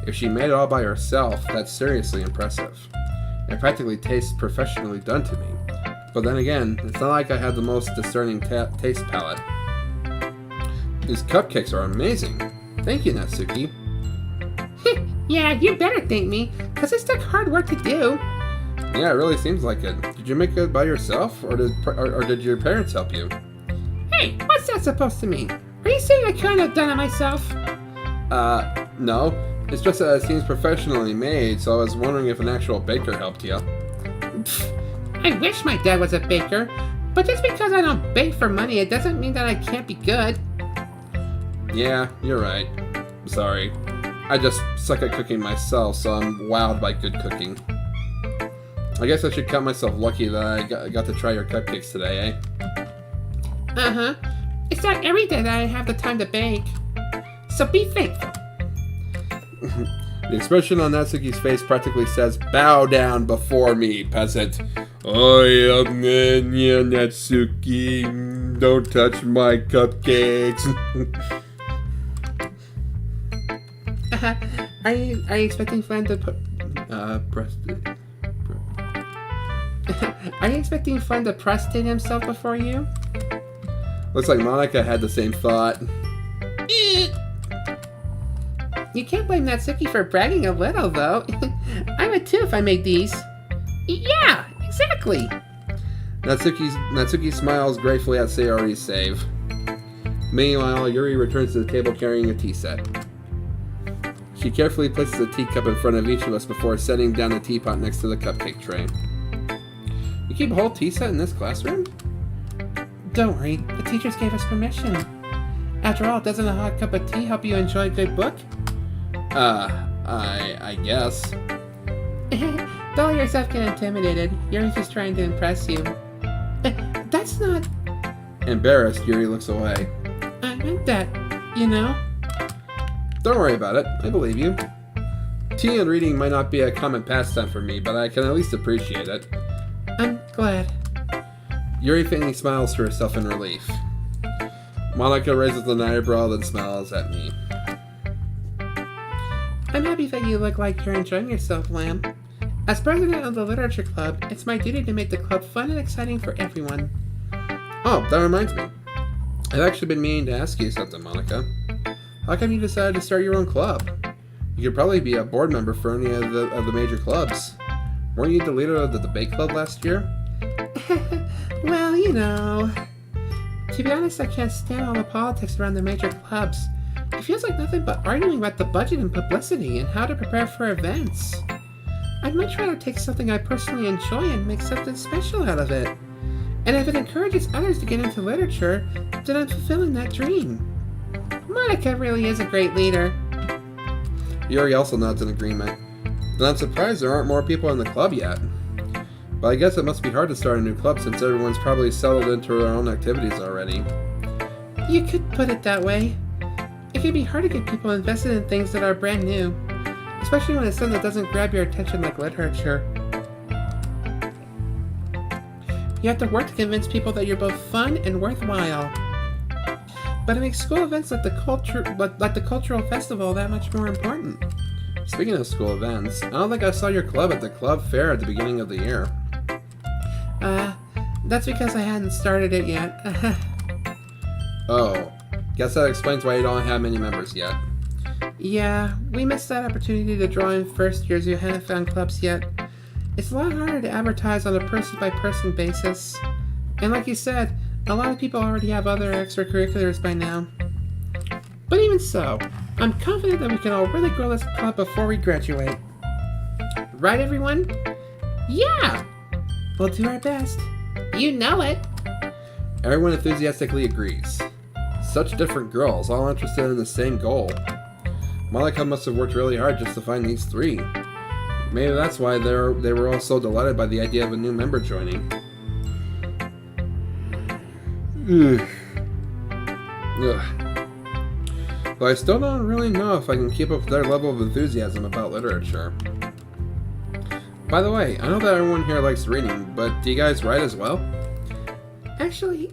If she made it all by herself, that's seriously impressive. It practically tastes professionally done to me. But then again, it's not like I have the most discerning taste palate. These cupcakes are amazing. Thank you, Natsuki. Yeah, you better thank me, because this took hard work to do. Yeah, it really seems like it. Did you make it by yourself, or did your parents help you? Hey, what's that supposed to mean? Are you saying I couldn't have done it myself? No. It's just that it seems professionally made, so I was wondering if an actual baker helped you. I wish my dad was a baker, but just because I don't bake for money, it doesn't mean that I can't be good. Yeah, you're right. Sorry. I just suck at cooking myself, so I'm wowed by good cooking. I guess I should count myself lucky that I got to try your cupcakes today, eh? Uh-huh. It's not every day that I have the time to bake. So be thankful. The expression on Natsuki's face practically says, "Bow down before me, peasant." I am Natsuki. Don't touch my cupcakes. Are you expecting Flan to put... Are you expecting Flan to prostrate himself before you? Looks like Monica had the same thought. You can't blame Natsuki for bragging a little, though. I would too if I made these. Yeah, exactly. Natsuki smiles gratefully at Sayori's save. Meanwhile, Yuri returns to the table carrying a tea set. She carefully places a teacup in front of each of us before setting down the teapot next to the cupcake tray. You keep a whole tea set in this classroom? Don't worry, the teachers gave us permission. After all, doesn't a hot cup of tea help you enjoy a good book? I guess. Don't let yourself get intimidated. Yuri's just trying to impress you. That's not... Embarrassed, Yuri looks away. I meant that, you know? Don't worry about it. I believe you. Tea and reading might not be a common pastime for me, but I can at least appreciate it. I'm glad. Yuri faintly smiles to herself in relief. Monica raises an eyebrow, then smiles at me. I'm happy that you look like you're enjoying yourself, Lamb. As president of the literature club, it's my duty to make the club fun and exciting for everyone. Oh, that reminds me. I've actually been meaning to ask you something, Monica. How come you decided to start your own club? You could probably be a board member for any of the major clubs. Weren't you the leader of the debate club last year? Well, you know... To be honest, I can't stand all the politics around the major clubs. It feels like nothing but arguing about the budget and publicity and how to prepare for events. I'd much rather take something I personally enjoy and make something special out of it. And if it encourages others to get into literature, then I'm fulfilling that dream. Monica really is a great leader. Yuri also nods in agreement. Then I'm surprised there aren't more people in the club yet. But I guess it must be hard to start a new club since everyone's probably settled into their own activities already. You could put it that way. It can be hard to get people invested in things that are brand new, especially when it's something that doesn't grab your attention like literature. You have to work to convince people that you're both fun and worthwhile. But it makes school events like the cultural festival that much more important. Speaking of school events, I don't think I saw your club at the club fair at the beginning of the year. That's because I hadn't started it yet. Oh, guess that explains why you don't have many members yet. Yeah, we missed that opportunity to draw in first years who hadn't found clubs yet. It's a lot harder to advertise on a person-by-person basis. And like you said, a lot of people already have other extracurriculars by now. But even so, I'm confident that we can all really grow this club before we graduate. Right, everyone? Yeah! We'll do our best. You know it! Everyone enthusiastically agrees. Such different girls, all interested in the same goal. Monica must have worked really hard just to find these three. Maybe that's why they were all so delighted by the idea of a new member joining. But I still don't really know if I can keep up with their level of enthusiasm about literature. By the way, I know that everyone here likes reading, but do you guys write as well? Actually,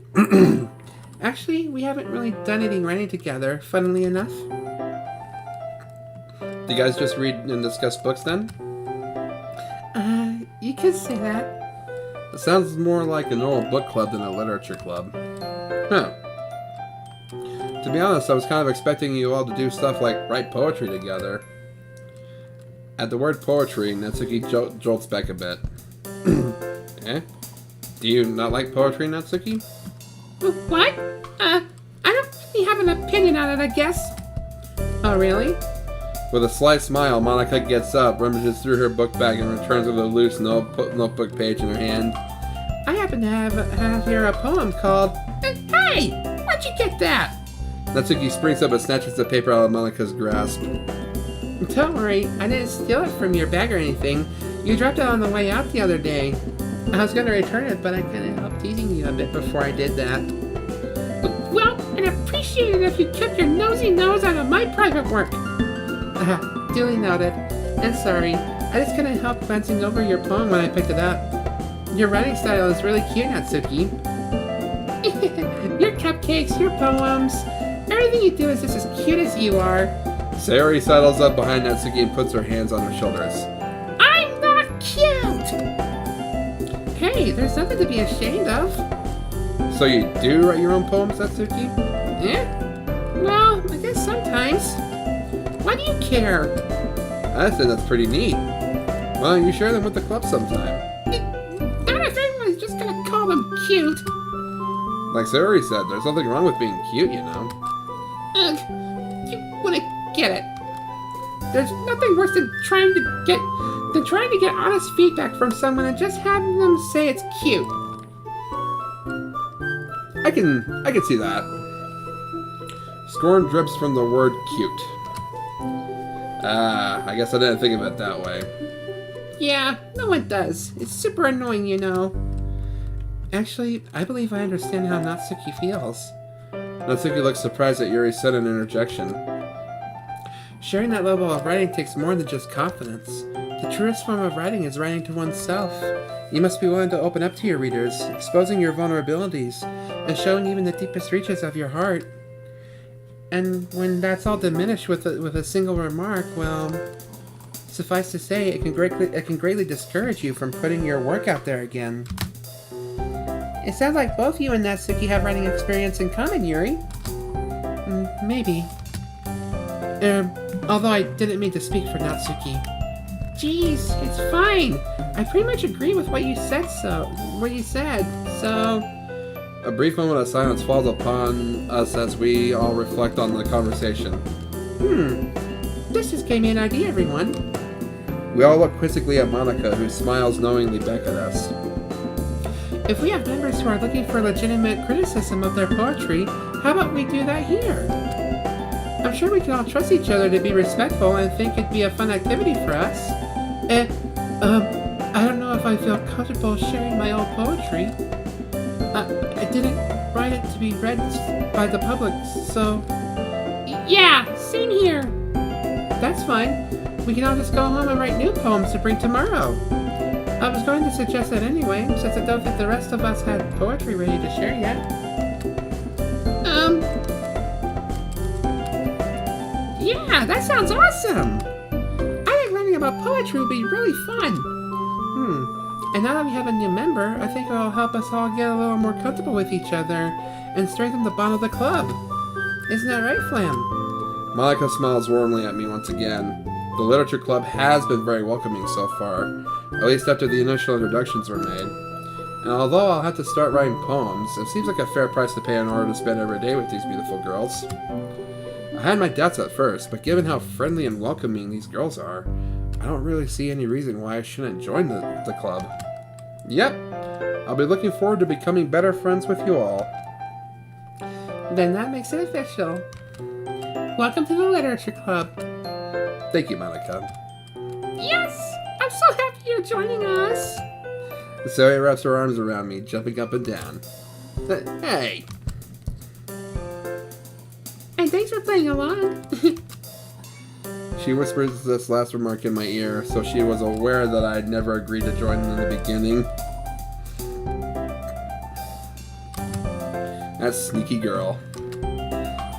we haven't really done any writing together, funnily enough. Do you guys just read and discuss books then? You could say that. It sounds more like an old book club than a literature club. Huh. To be honest, I was kind of expecting you all to do stuff like write poetry together. At the word poetry, Natsuki jolts back a bit. Eh? Do you not like poetry, Natsuki? What? I don't really have an opinion on it, I guess. Oh, really? With a slight smile, Monica gets up, rummages through her book bag, and returns with a loose notebook page in her hand. I happen to have here a poem called... Hey! Where'd you get that? Natsuki springs up and snatches the paper out of Monica's grasp. Don't worry, I didn't steal it from your bag or anything. You dropped it on the way out the other day. I was going to return it, but I couldn't help teasing you a bit before I did that. Well, I'd appreciate it if you kept your nosy nose out of my private work. Duly noted. And sorry, I just couldn't help glancing over your poem when I picked it up. Your writing style is really cute, Natsuki. Your cupcakes, your poems, everything you do is just as cute as you are. Sayori sidles up behind Natsuki and puts her hands on her shoulders. I'm not cute! Hey, there's nothing to be ashamed of. So you do write your own poems, Natsuki? Well, I guess sometimes. Why do you care? I said that's pretty neat. Why don't you share them with the club sometime? Not if everyone's just gonna call them cute. Like Sayori said, there's nothing wrong with being cute, you know. Ugh, you wouldn't get it. There's nothing worse than trying to get honest feedback from someone and just having them say it's cute. I can see that. Scorn drips from the word cute. I guess I didn't think of it that way. Yeah, no one does. It's super annoying, you know. Actually, I believe I understand how Natsuki feels. Natsuki looks surprised at Yuri's sudden interjection. Sharing that level of writing takes more than just confidence. The truest form of writing is writing to oneself. You must be willing to open up to your readers, exposing your vulnerabilities, and showing even the deepest reaches of your heart. And when that's all diminished with a single remark, well, suffice to say, it can greatly discourage you from putting your work out there again. It sounds like both you and Natsuki have writing experience in common, Yuri. Maybe. Although I didn't mean to speak for Natsuki. Jeez, it's fine. I pretty much agree with what you said, so... A brief moment of silence falls upon us as we all reflect on the conversation. This just gave me an idea, everyone. We all look quizzically at Monica, who smiles knowingly back at us. If we have members who are looking for legitimate criticism of their poetry, how about we do that here? I'm sure we can all trust each other to be respectful and think it'd be a fun activity for us. I don't know if I feel comfortable sharing my own poetry. I didn't write it to be read by the public, so... Yeah, same here. That's fine. We can all just go home and write new poems to bring tomorrow. I was going to suggest that anyway, since I don't think the rest of us had poetry ready to share yet. Yeah, that sounds awesome! I think learning about poetry would be really fun. And now that we have a new member, I think it'll help us all get a little more comfortable with each other and strengthen the bond of the club. Isn't that right, Flam? Monica smiles warmly at me once again. The literature club has been very welcoming so far, at least after the initial introductions were made. And although I'll have to start writing poems, it seems like a fair price to pay in order to spend every day with these beautiful girls. I had my doubts at first, but given how friendly and welcoming these girls are, I don't really see any reason why I shouldn't join the club. Yep, I'll be looking forward to becoming better friends with you all. Then that makes it official. Welcome to the Literature Club. Thank you, Monica. Yes! I'm so happy you're joining us! Sayori wraps her arms around me, jumping up and down. Hey! And thanks for playing along. She whispers this last remark in my ear, so she was aware that I had never agreed to join in the beginning. That sneaky girl.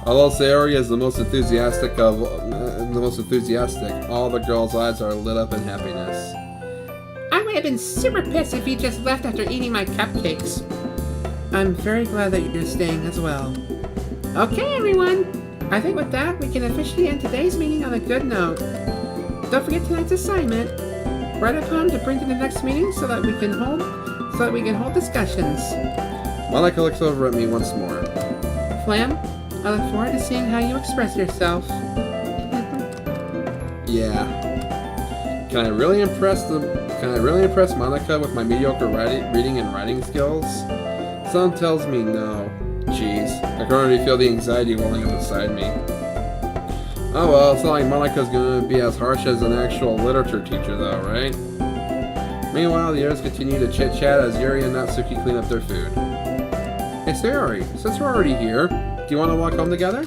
Although Sayori is the most enthusiastic, all the girls' eyes are lit up in happiness. I would have been super pissed if you just left after eating my cupcakes. I'm very glad that you're staying as well. Okay, everyone. I think with that, we can officially end today's meeting on a good note. Don't forget tonight's assignment. Write a poem to bring to the next meeting so that we can hold discussions. Monica looks over at me once more. Flam, I look forward to seeing how you express yourself. Yeah. Can I really impress Monica with my mediocre reading and writing skills? Something tells me no. Jeez, I can already feel the anxiety welling up inside me. Oh well, it's not like Monica's gonna be as harsh as an actual literature teacher though, right? Meanwhile, the others continue to chit-chat as Yuri and Natsuki clean up their food. Hey Sayori, since we're already here, do you want to walk home together?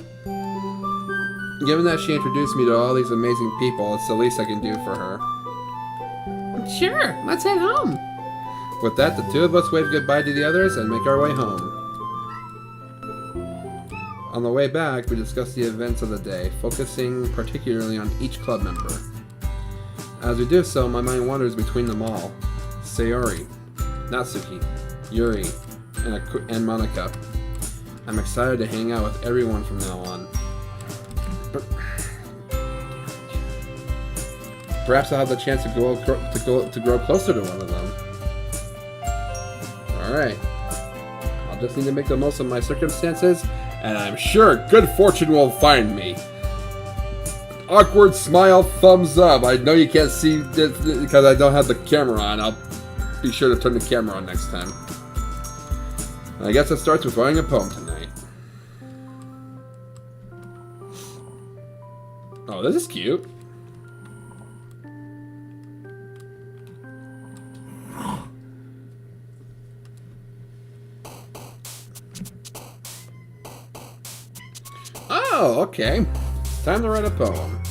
Given that she introduced me to all these amazing people, it's the least I can do for her. Sure, let's head home. With that, the two of us wave goodbye to the others and make our way home. On the way back, we discuss the events of the day, focusing particularly on each club member. As we do so, my mind wanders between them all. Sayori, Natsuki, Yuri, and Monica. I'm excited to hang out with everyone from now on. Perhaps I'll have the chance to grow closer to one of them. Alright. I'll just need to make the most of my circumstances, and I'm sure good fortune will find me. Awkward smile, thumbs up. I know you can't see this because I don't have the camera on. I'll be sure to turn the camera on next time. I guess it starts with writing a poem tonight. Oh, this is cute. Oh, okay. Time to write a poem.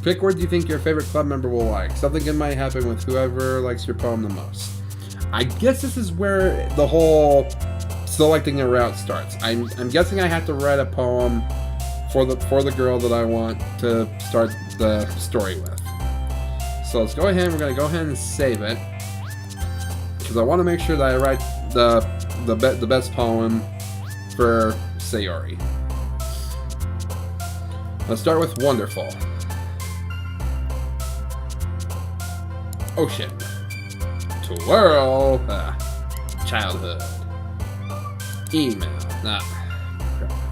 Pick what you think your favorite club member will like. Something good might happen with whoever likes your poem the most. I guess this is where the whole selecting a route starts. I'm guessing I have to write a poem for the girl that I want to start the story with. So let's go ahead. We're gonna go ahead and save it because I want to make sure that I write the best poem for Sayori. Let's start with wonderful. Ocean. Twirl. Childhood. Email.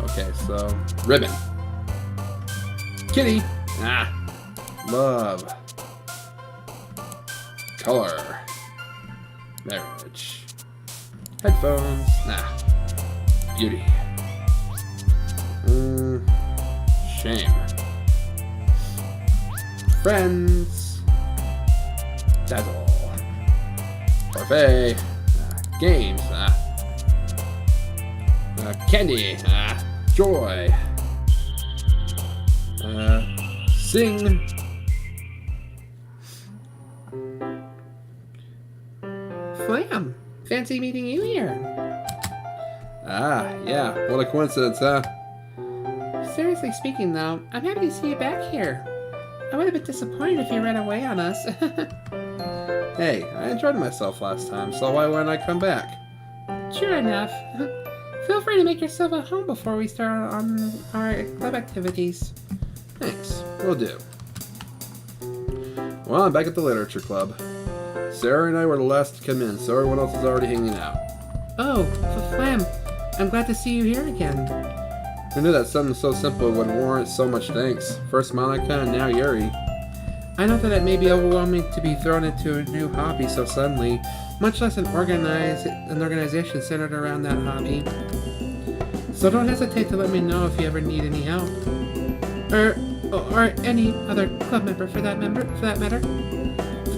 Okay, so ribbon. Kitty. Love. Color. Marriage. Headphones. Beauty. Shame. Friends. Dazzle. Parfait. Games. Candy. Joy. Sing. Flam, fancy meeting you here. Yeah, what a coincidence, huh? Seriously speaking, though, I'm happy to see you back here. I would have been disappointed if you ran away on us. Hey, I enjoyed myself last time, so why wouldn't I come back? Sure enough. Feel free to make yourself at home before we start on our club activities. Thanks, will do. Well, I'm back at the literature club. Sarah and I were the last to come in, so everyone else is already hanging out. Oh, Flam, I'm glad to see you here again. Who knew that something so simple would warrant so much thanks? First Monica and now Yuri. I know that it may be overwhelming to be thrown into a new hobby so suddenly, much less an organization centered around that hobby. So don't hesitate to let me know if you ever need any help. Or any other club member for that matter.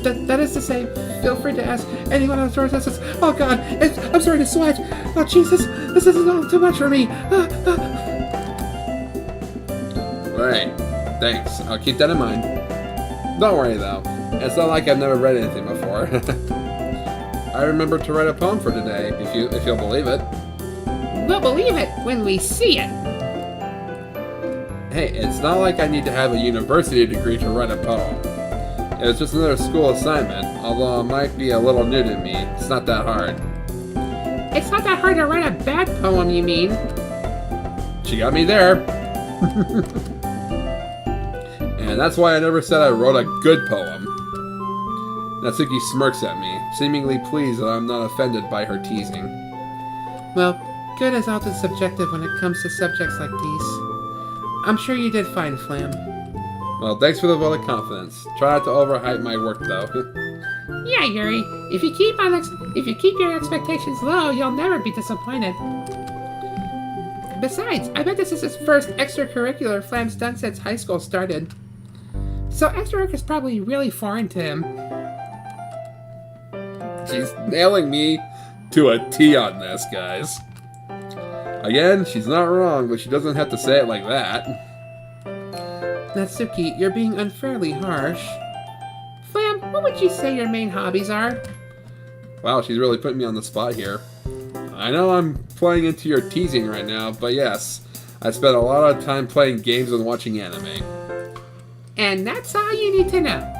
That is to say, feel free to ask anyone on the store that says, "Oh God, I'm starting to sweat. Oh Jesus, this is all too much for me." Right, thanks. I'll keep that in mind. Don't worry though, it's not like I've never read anything before. I remembered to write a poem for today, if you'll believe it. We'll believe it when we see it. Hey, it's not like I need to have a university degree to write a poem. It was just another school assignment, although it might be a little new to me. It's not that hard. It's not that hard to write a bad poem, you mean? She got me there. And that's why I never said I wrote a good poem. Natsuki smirks at me, seemingly pleased that I'm not offended by her teasing. Well, good is often subjective when it comes to subjects like these. I'm sure you did fine, Flam. Well, thanks for the vote of confidence. Try not to overhype my work, though. Yeah, Yuri. If you keep your expectations low, you'll never be disappointed. Besides, I bet this is his first extracurricular Flam's done since high school started. So extra work is probably really foreign to him. She's nailing me to a T on this, guys. Again, she's not wrong, but she doesn't have to say it like that. Natsuki, you're being unfairly harsh. Flam, what would you say your main hobbies are? Wow, she's really putting me on the spot here. I know I'm playing into your teasing right now, but yes, I spend a lot of time playing games and watching anime. And that's all you need to know.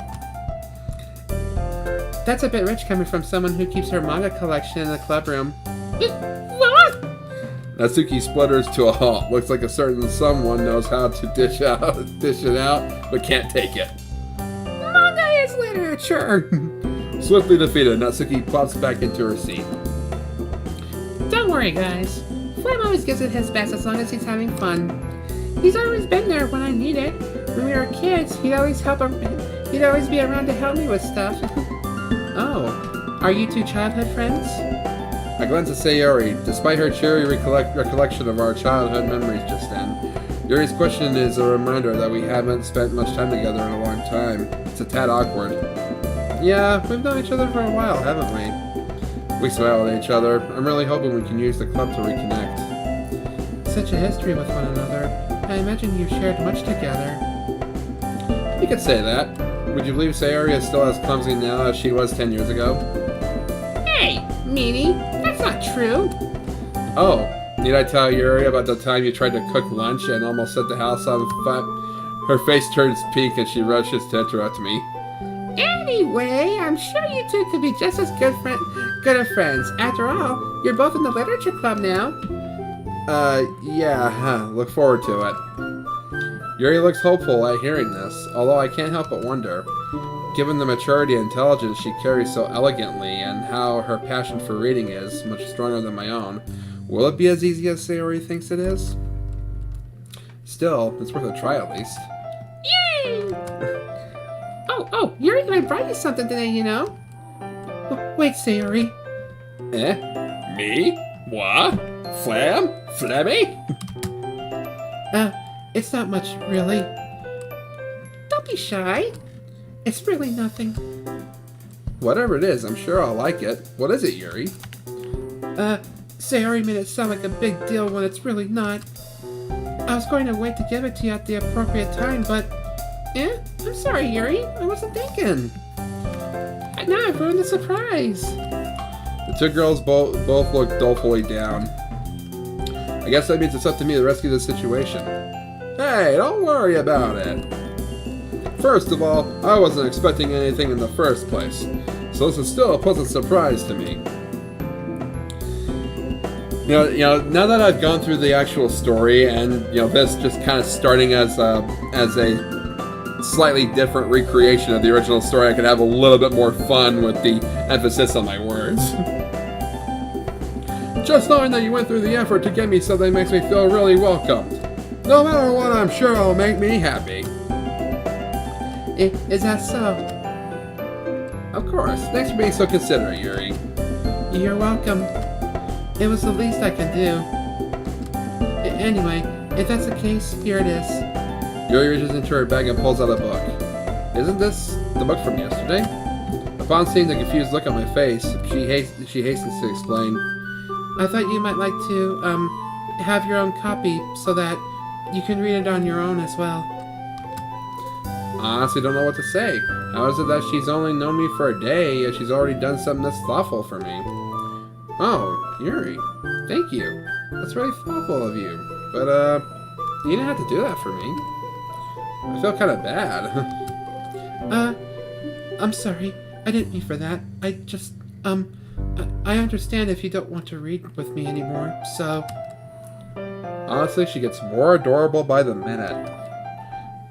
That's a bit rich coming from someone who keeps her manga collection in the club room. What? Natsuki splutters to a halt. Looks like a certain someone knows how to dish it out, but can't take it. Manga is literature. Swiftly defeated, Natsuki plops back into her seat. Don't worry, guys. Flam always gives it his best as long as he's having fun. He's always been there when I need it. When we were kids, he'd always be around to help me with stuff. Oh, are you two childhood friends? I glance at Sayori. Despite her cheery recollection of our childhood memories just then, Yuri's question is a reminder that we haven't spent much time together in a long time. It's a tad awkward. Yeah, we've known each other for a while, haven't we? We smile at each other. I'm really hoping we can use the club to reconnect. Such a history with one another. I imagine you've shared much together. You could say that. Would you believe Sayori is still as clumsy now as she was 10 years ago? Hey, meanie, that's not true. Oh, need I tell Yuri about the time you tried to cook lunch and almost set the house on fire? Her face turns pink and she rushes to interrupt me. Anyway, I'm sure you two could be just as good of friends. After all, you're both in the literature club now. Yeah, look forward to it. Yuri looks hopeful at hearing this, although I can't help but wonder, given the maturity and intelligence she carries so elegantly and how her passion for reading is much stronger than my own, will it be as easy as Sayori thinks it is? Still, it's worth a try at least. Yay! Oh, Yuri, I brought you something today, you know. Wait, Sayori. Eh? Me? What? Flammy? It's not much, really. Don't be shy. It's really nothing. Whatever it is, I'm sure I'll like it. What is it, Yuri? Sayori made it sound like a big deal when it's really not. I was going to wait to give it to you at the appropriate time, but... I'm sorry, Yuri. I wasn't thinking. Now I've ruined the surprise. The two girls both look dolefully down. I guess that means it's up to me to rescue this situation. Hey, don't worry about it. First of all, I wasn't expecting anything in the first place, so this is still a pleasant surprise to me. You know, now that I've gone through the actual story, and this just kind of starting as a slightly different recreation of the original story, I could have a little bit more fun with the emphasis on my words. Just knowing that you went through the effort to get me something makes me feel really welcomed. No matter what, I'm sure it'll make me happy. Is that so? Of course. Thanks for being so considerate, Yuri. You're welcome. It was the least I could do. Anyway, if that's the case, here it is. Yuri reaches into her bag and pulls out a book. Isn't this the book from yesterday? Upon seeing the confused look on my face, she hastens to explain. I thought you might like to, have your own copy so that you can read it on your own as well. I honestly don't know what to say. How is it that she's only known me for a day and she's already done something that's thoughtful for me? Oh, Yuri, thank you. That's really thoughtful of you. But, you didn't have to do that for me. I feel kind of bad. I'm sorry. I didn't mean for that. I just, I understand if you don't want to read with me anymore, so... Honestly, she gets more adorable by the minute.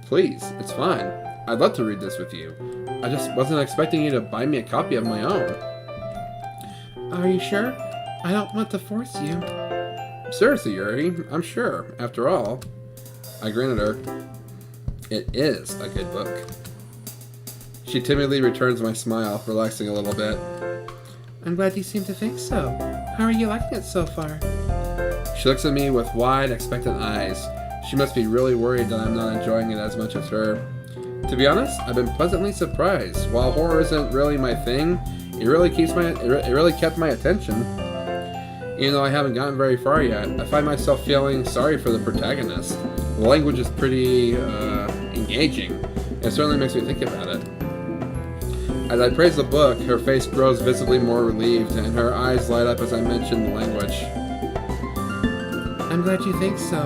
Please, it's fine. I'd love to read this with you. I just wasn't expecting you to buy me a copy of my own. Are you sure? I don't want to force you. Seriously, Yuri, I'm sure. After all, I grin at her. It is a good book. She timidly returns my smile, relaxing a little bit. I'm glad you seem to think so. How are you liking it so far? She looks at me with wide, expectant eyes. She must be really worried that I'm not enjoying it as much as her. To be honest, I've been pleasantly surprised. While horror isn't really my thing, It really kept my attention. Even though I haven't gotten very far yet, I find myself feeling sorry for the protagonist. The language is pretty engaging. It certainly makes me think about it. As I praise the book, her face grows visibly more relieved, and her eyes light up as I mention the language. I'm glad you think so.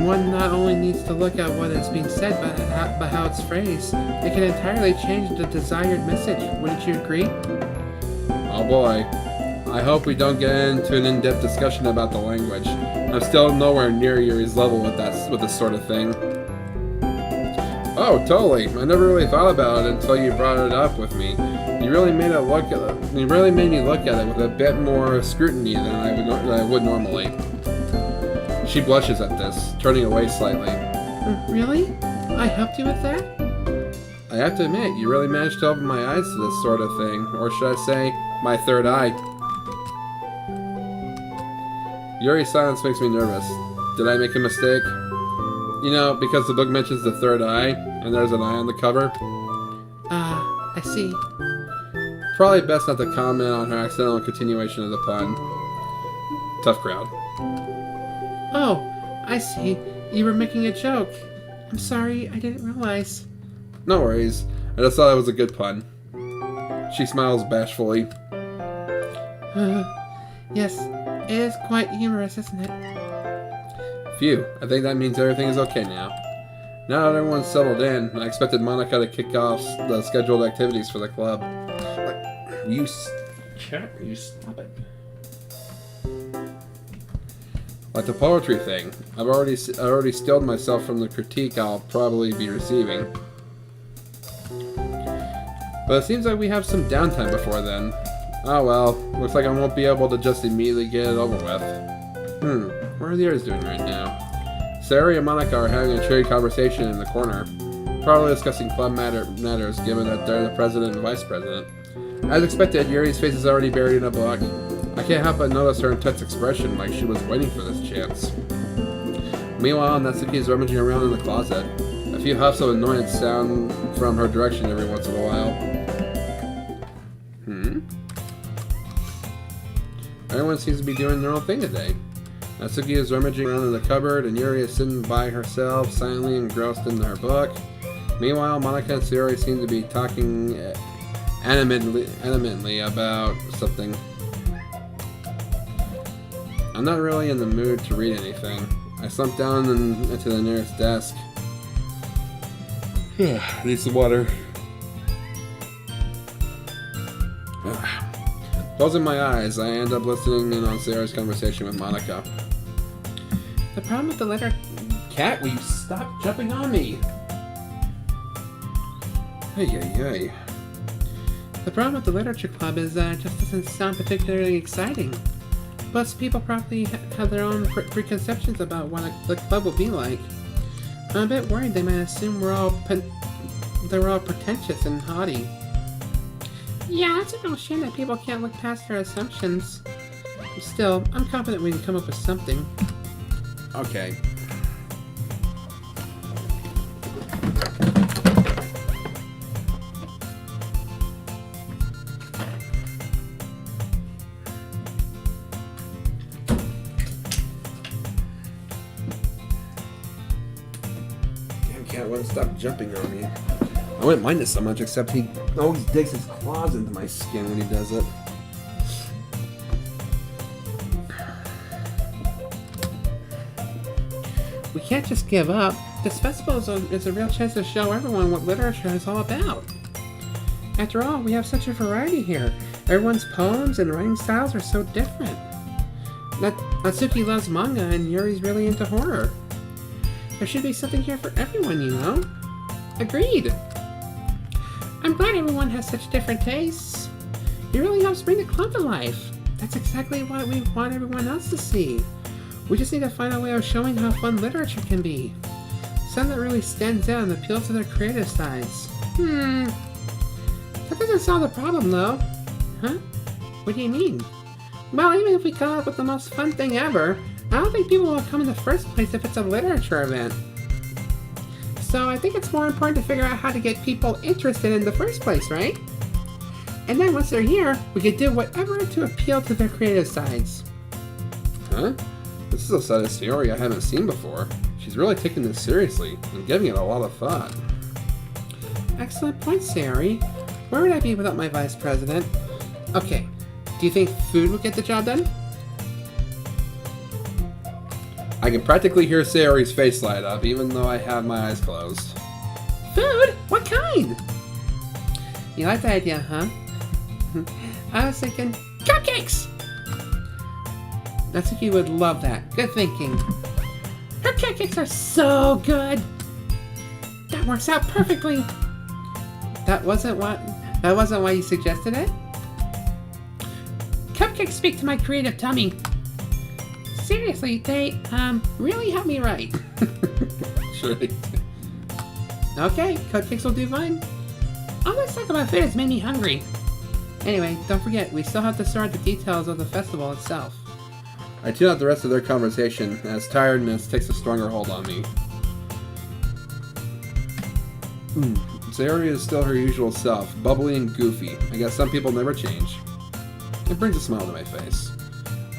One not only needs to look at what is being said, but how it's phrased. It can entirely change the desired message. Wouldn't you agree? Oh boy. I hope we don't get into an in-depth discussion about the language. I'm still nowhere near Yuri's level with this sort of thing. Oh, totally. I never really thought about it until you brought it up with me. You really made me look at it with a bit more scrutiny than I would normally. She blushes at this, turning away slightly. Really? I helped you with that? I have to admit, you really managed to open my eyes to this sort of thing, or should I say, my third eye. Yuri's silence makes me nervous. Did I make a mistake? You know, because the book mentions the third eye, and there's an eye on the cover. I see. Probably best not to comment on her accidental continuation of the pun. Tough crowd. Oh, I see. You were making a joke. I'm sorry, I didn't realize. No worries. I just thought it was a good pun. She smiles bashfully. Yes, it is quite humorous, isn't it? Phew, I think that means everything is okay now. Now that everyone's settled in, I expected Monica to kick off the scheduled activities for the club. You stop it. Like the poetry thing, I've already stilled myself from the critique I'll probably be receiving. But it seems like we have some downtime before then. Oh well, looks like I won't be able to just immediately get it over with. What are the others doing right now? Sayori and Monica are having a cheery conversation in the corner, probably discussing club matters given that they're the president and vice president. As expected, Yuri's face is already buried in a book. I can't help but notice her intense expression, like she was waiting for this chance. Meanwhile, Natsuki is rummaging around in the closet. A few huffs of annoyance sound from her direction every once in a while. Everyone seems to be doing their own thing today. Natsuki is rummaging around in the cupboard, and Yuri is sitting by herself, silently engrossed in her book. Meanwhile, Monica and Sayori seem to be talking animately about something. I'm not really in the mood to read anything. I slumped down into the nearest desk. Need some water. Closing my eyes, I end up listening in on Sayori's conversation with Monica. The problem with the letter... Cat, will you stop jumping on me? Hey. The problem with the literature club is that it just doesn't sound particularly exciting. Plus, people probably have their own preconceptions about what the club will be like. I'm a bit worried they might assume we're all pretentious and haughty. Yeah, it's a real shame that people can't look past their assumptions. Still, I'm confident we can come up with something. Okay. Damn cat wouldn't stop jumping on me. I wouldn't mind it so much, except he always digs his claws into my skin when he does it. We can't just give up. This festival is a real chance to show everyone what literature is all about. After all, we have such a variety here. Everyone's poems and writing styles are so different. Natsuki loves manga and Yuri's really into horror. There should be something here for everyone, you know? Agreed! I'm glad everyone has such different tastes. It really helps bring the club to life. That's exactly what we want everyone else to see. We just need to find a way of showing how fun literature can be. Something that really stands out and appeals to their creative sides. That doesn't solve the problem, though. Huh? What do you mean? Well, even if we come up with the most fun thing ever, I don't think people will come in the first place if it's a literature event. So I think it's more important to figure out how to get people interested in the first place, right? And then once they're here, we could do whatever to appeal to their creative sides. Huh? This is a side of Sayori I haven't seen before. She's really taking this seriously and giving it a lot of thought. Excellent point, Sayori. Where would I be without my vice president? Okay, do you think food would get the job done? I can practically hear Sayori's face light up even though I have my eyes closed. Food? What kind? You like the idea, huh? I was thinking cupcakes! Natsuki would love that. Good thinking. Her cupcakes are so good! That works out perfectly! That wasn't why you suggested it? Cupcakes speak to my creative tummy. Seriously, they, really help me write. Sure. Okay, cupcakes will do fine. All this talk about food has made me hungry. Anyway, don't forget, we still have to sort the details of the festival itself. I tune out the rest of their conversation as tiredness takes a stronger hold on me. Sayori is still her usual self, bubbly and goofy. I guess some people never change. It brings a smile to my face.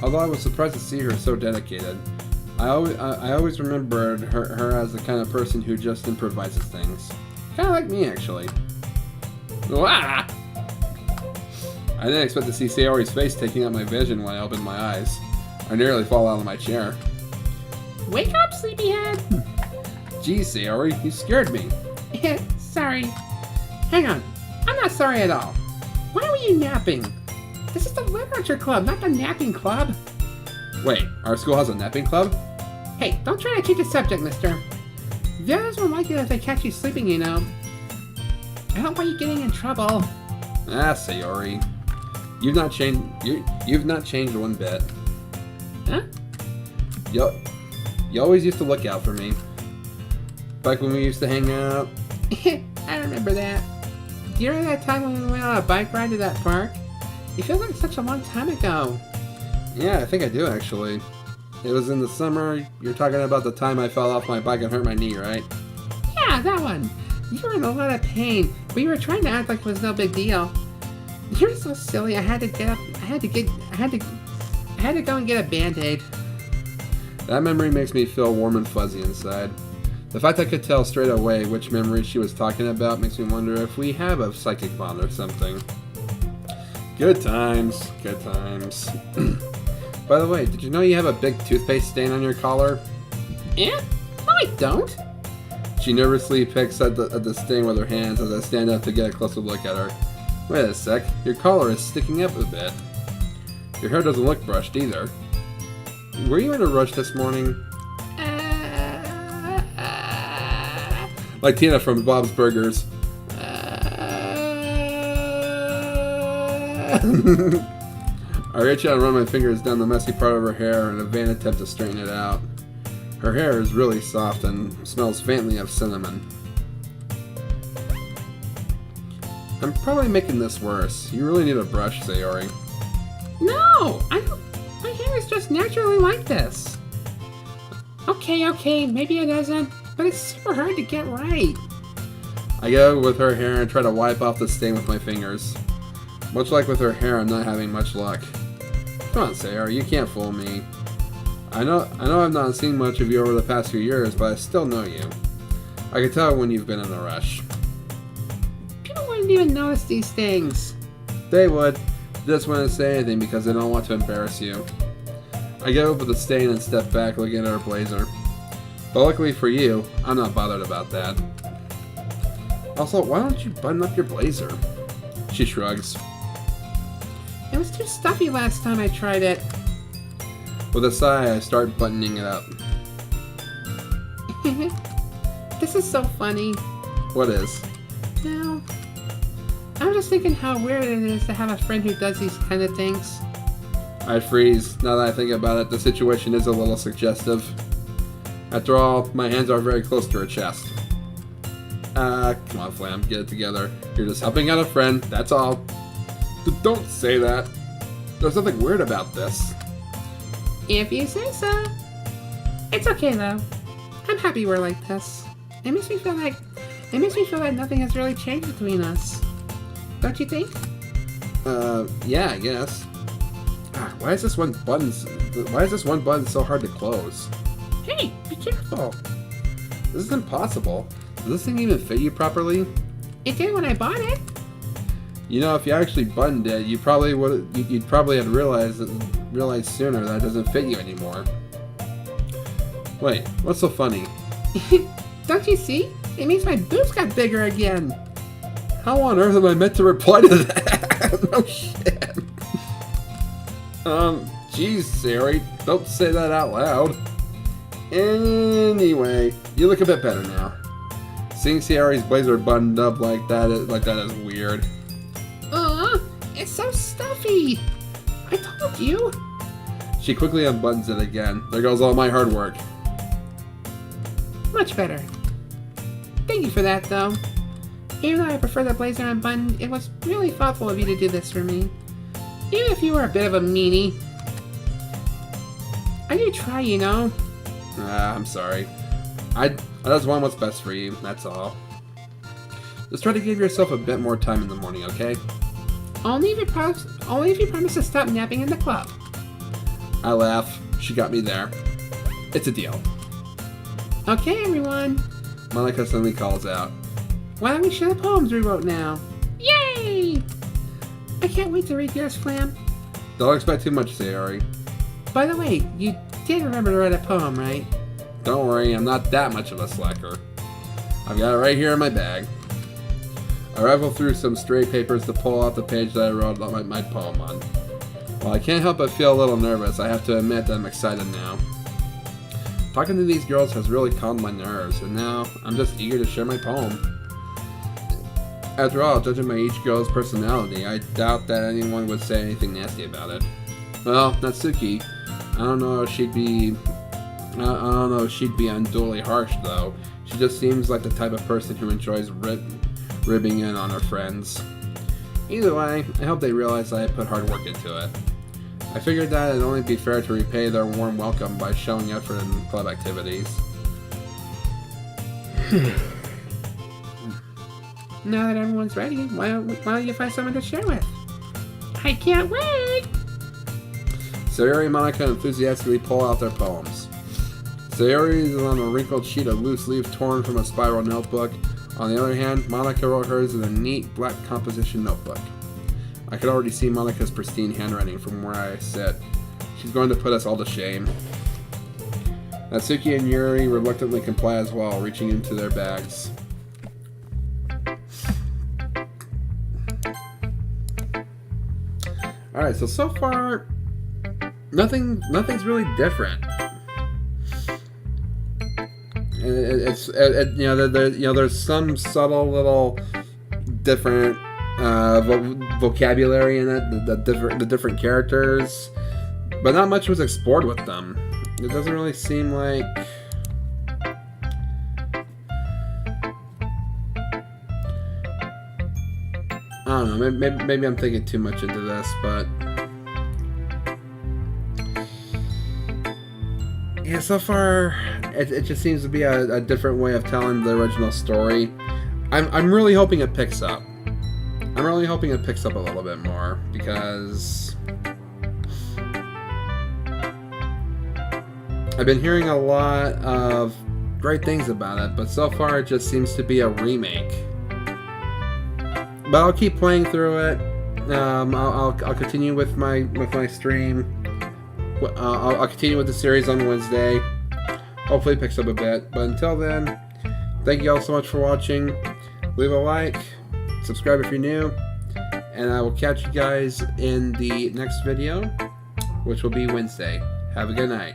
Although I was surprised to see her so dedicated, I always remembered her as the kind of person who just improvises things. Kind of like me, actually. Wah! I didn't expect to see Sayori's face taking up my vision when I opened my eyes. I nearly fall out of my chair. Wake up, sleepyhead! Geez, Sayori, you scared me. Sorry. Hang on. I'm not sorry at all. Why were you napping? This is the literature club, not the napping club. Wait, our school has a napping club? Hey, don't try to change the subject, mister. The others won't like it if they catch you sleeping, you know. I don't want you getting in trouble. Sayori. You've not changed one bit. Huh? You always used to look out for me. Back when we used to hang out. I remember that. Do you remember that time when we went on a bike ride to that park? It feels like such a long time ago. Yeah, I think I do actually. It was in the summer. You're talking about the time I fell off my bike and hurt my knee, right? Yeah, that one. You were in a lot of pain, but you were trying to act like it was no big deal. You were so silly. I had to get up. I had to go and get a Band-Aid. That memory makes me feel warm and fuzzy inside. The fact I could tell straight away which memory she was talking about makes me wonder if we have a psychic bond or something. Good times, good times. By the way, did you know you have a big toothpaste stain on your collar? Yeah? No, I don't. She nervously picks at the stain with her hands as I stand up to get a closer look at her. Wait a sec, your collar is sticking up a bit. Your hair doesn't look brushed either. Were you in a rush this morning? Like Tina from Bob's Burgers. I reach out and run my fingers down the messy part of her hair in a vain attempt to straighten it out. Her hair is really soft and smells faintly of cinnamon. I'm probably making this worse. You really need a brush, Sayori. No, I don't. My hair is just naturally like this. Okay, maybe it isn't, but it's super hard to get right. I go with her hair and try to wipe off the stain with my fingers. Much like with her hair, I'm not having much luck. Come on, Sayori, you can't fool me. I know I've not seen much of you over the past few years, but I still know you. I can tell when you've been in a rush. People wouldn't even notice these things. They would. They just wouldn't say anything because they don't want to embarrass you. I get over the stain and step back looking at her blazer. But luckily for you, I'm not bothered about that. Also, why don't you button up your blazer? She shrugs. It was too stuffy last time I tried it. With a sigh, I start buttoning it up. This is so funny. What is? Well, I'm just thinking how weird it is to have a friend who does these kind of things. I freeze. Now that I think about it, the situation is a little suggestive. After all, my hands are very close to her chest. Come on, Flam, get it together. You're just helping out a friend, that's all. Don't say that. There's nothing weird about this. If you say so. It's okay though. I'm happy we're like this. It makes me feel like nothing has really changed between us. Don't you think? Yeah, I guess. Why is this one button so hard to close? Hey, be careful. This is impossible. Does this thing even fit you properly? It did when I bought it. You know, if you actually buttoned it, you'd probably have realized sooner that it doesn't fit you anymore. Wait, what's so funny? Don't you see? It means my boobs got bigger again. How on earth am I meant to reply to that? No shit. Geez, Sayori, don't say that out loud. Anyway, you look a bit better now. Seeing Sayori's blazer buttoned up like that is weird. It's so stuffy. I told you. She quickly unbuttons it again. There goes all my hard work. Much better. Thank you for that, though. Even though I prefer the blazer unbuttoned, it was really thoughtful of you to do this for me. Even if you were a bit of a meanie. I do try, you know. I'm sorry. I just want what's best for you, that's all. Just try to give yourself a bit more time in the morning, okay? Only if you promise to stop napping in the club. I laugh. She got me there. It's a deal. Okay, everyone. Monika suddenly calls out. Why don't we share the poems we wrote now? Yay! I can't wait to read yours, Flam. Don't expect too much, Sayori. By the way, you did remember to write a poem, right? Don't worry, I'm not that much of a slacker. I've got it right here in my bag. I rifle through some stray papers to pull out the page that I wrote my poem on. While I can't help but feel a little nervous, I have to admit that I'm excited now. Talking to these girls has really calmed my nerves, and now I'm just eager to share my poem. After all, judging by each girl's personality, I doubt that anyone would say anything nasty about it. Well, Natsuki, I don't know if she'd be unduly harsh though. She just seems like the type of person who enjoys ribbing in on her friends. Either way, I hope they realize that I put hard work into it. I figured that it'd only be fair to repay their warm welcome by showing effort in club activities. Now that everyone's ready, why don't you find someone to share with? I can't wait! Sayori and Monika enthusiastically pull out their poems. Sayori is on a wrinkled sheet of loose leaf torn from a spiral notebook. On the other hand, Monika wrote hers in a neat black composition notebook. I could already see Monika's pristine handwriting from where I sit. She's going to put us all to shame. Natsuki and Yuri reluctantly comply as well, reaching into their bags. Alright, so far, nothing's really different. There's some subtle little different vocabulary in it, the different characters, but not much was explored with them. It doesn't really seem like I don't know. Maybe I'm thinking too much into this, but yeah, so far it just seems to be a different way of telling the original story. I'm really hoping it picks up. I'm really hoping it picks up a little bit more because I've been hearing a lot of great things about it, but so far it just seems to be a remake. But I'll keep playing through it. I'll continue with my stream. I'll continue with the series on Wednesday. Hopefully it picks up a bit. But until then, thank you all so much for watching. Leave a like, subscribe if you're new, and I will catch you guys in the next video, which will be Wednesday. Have a good night.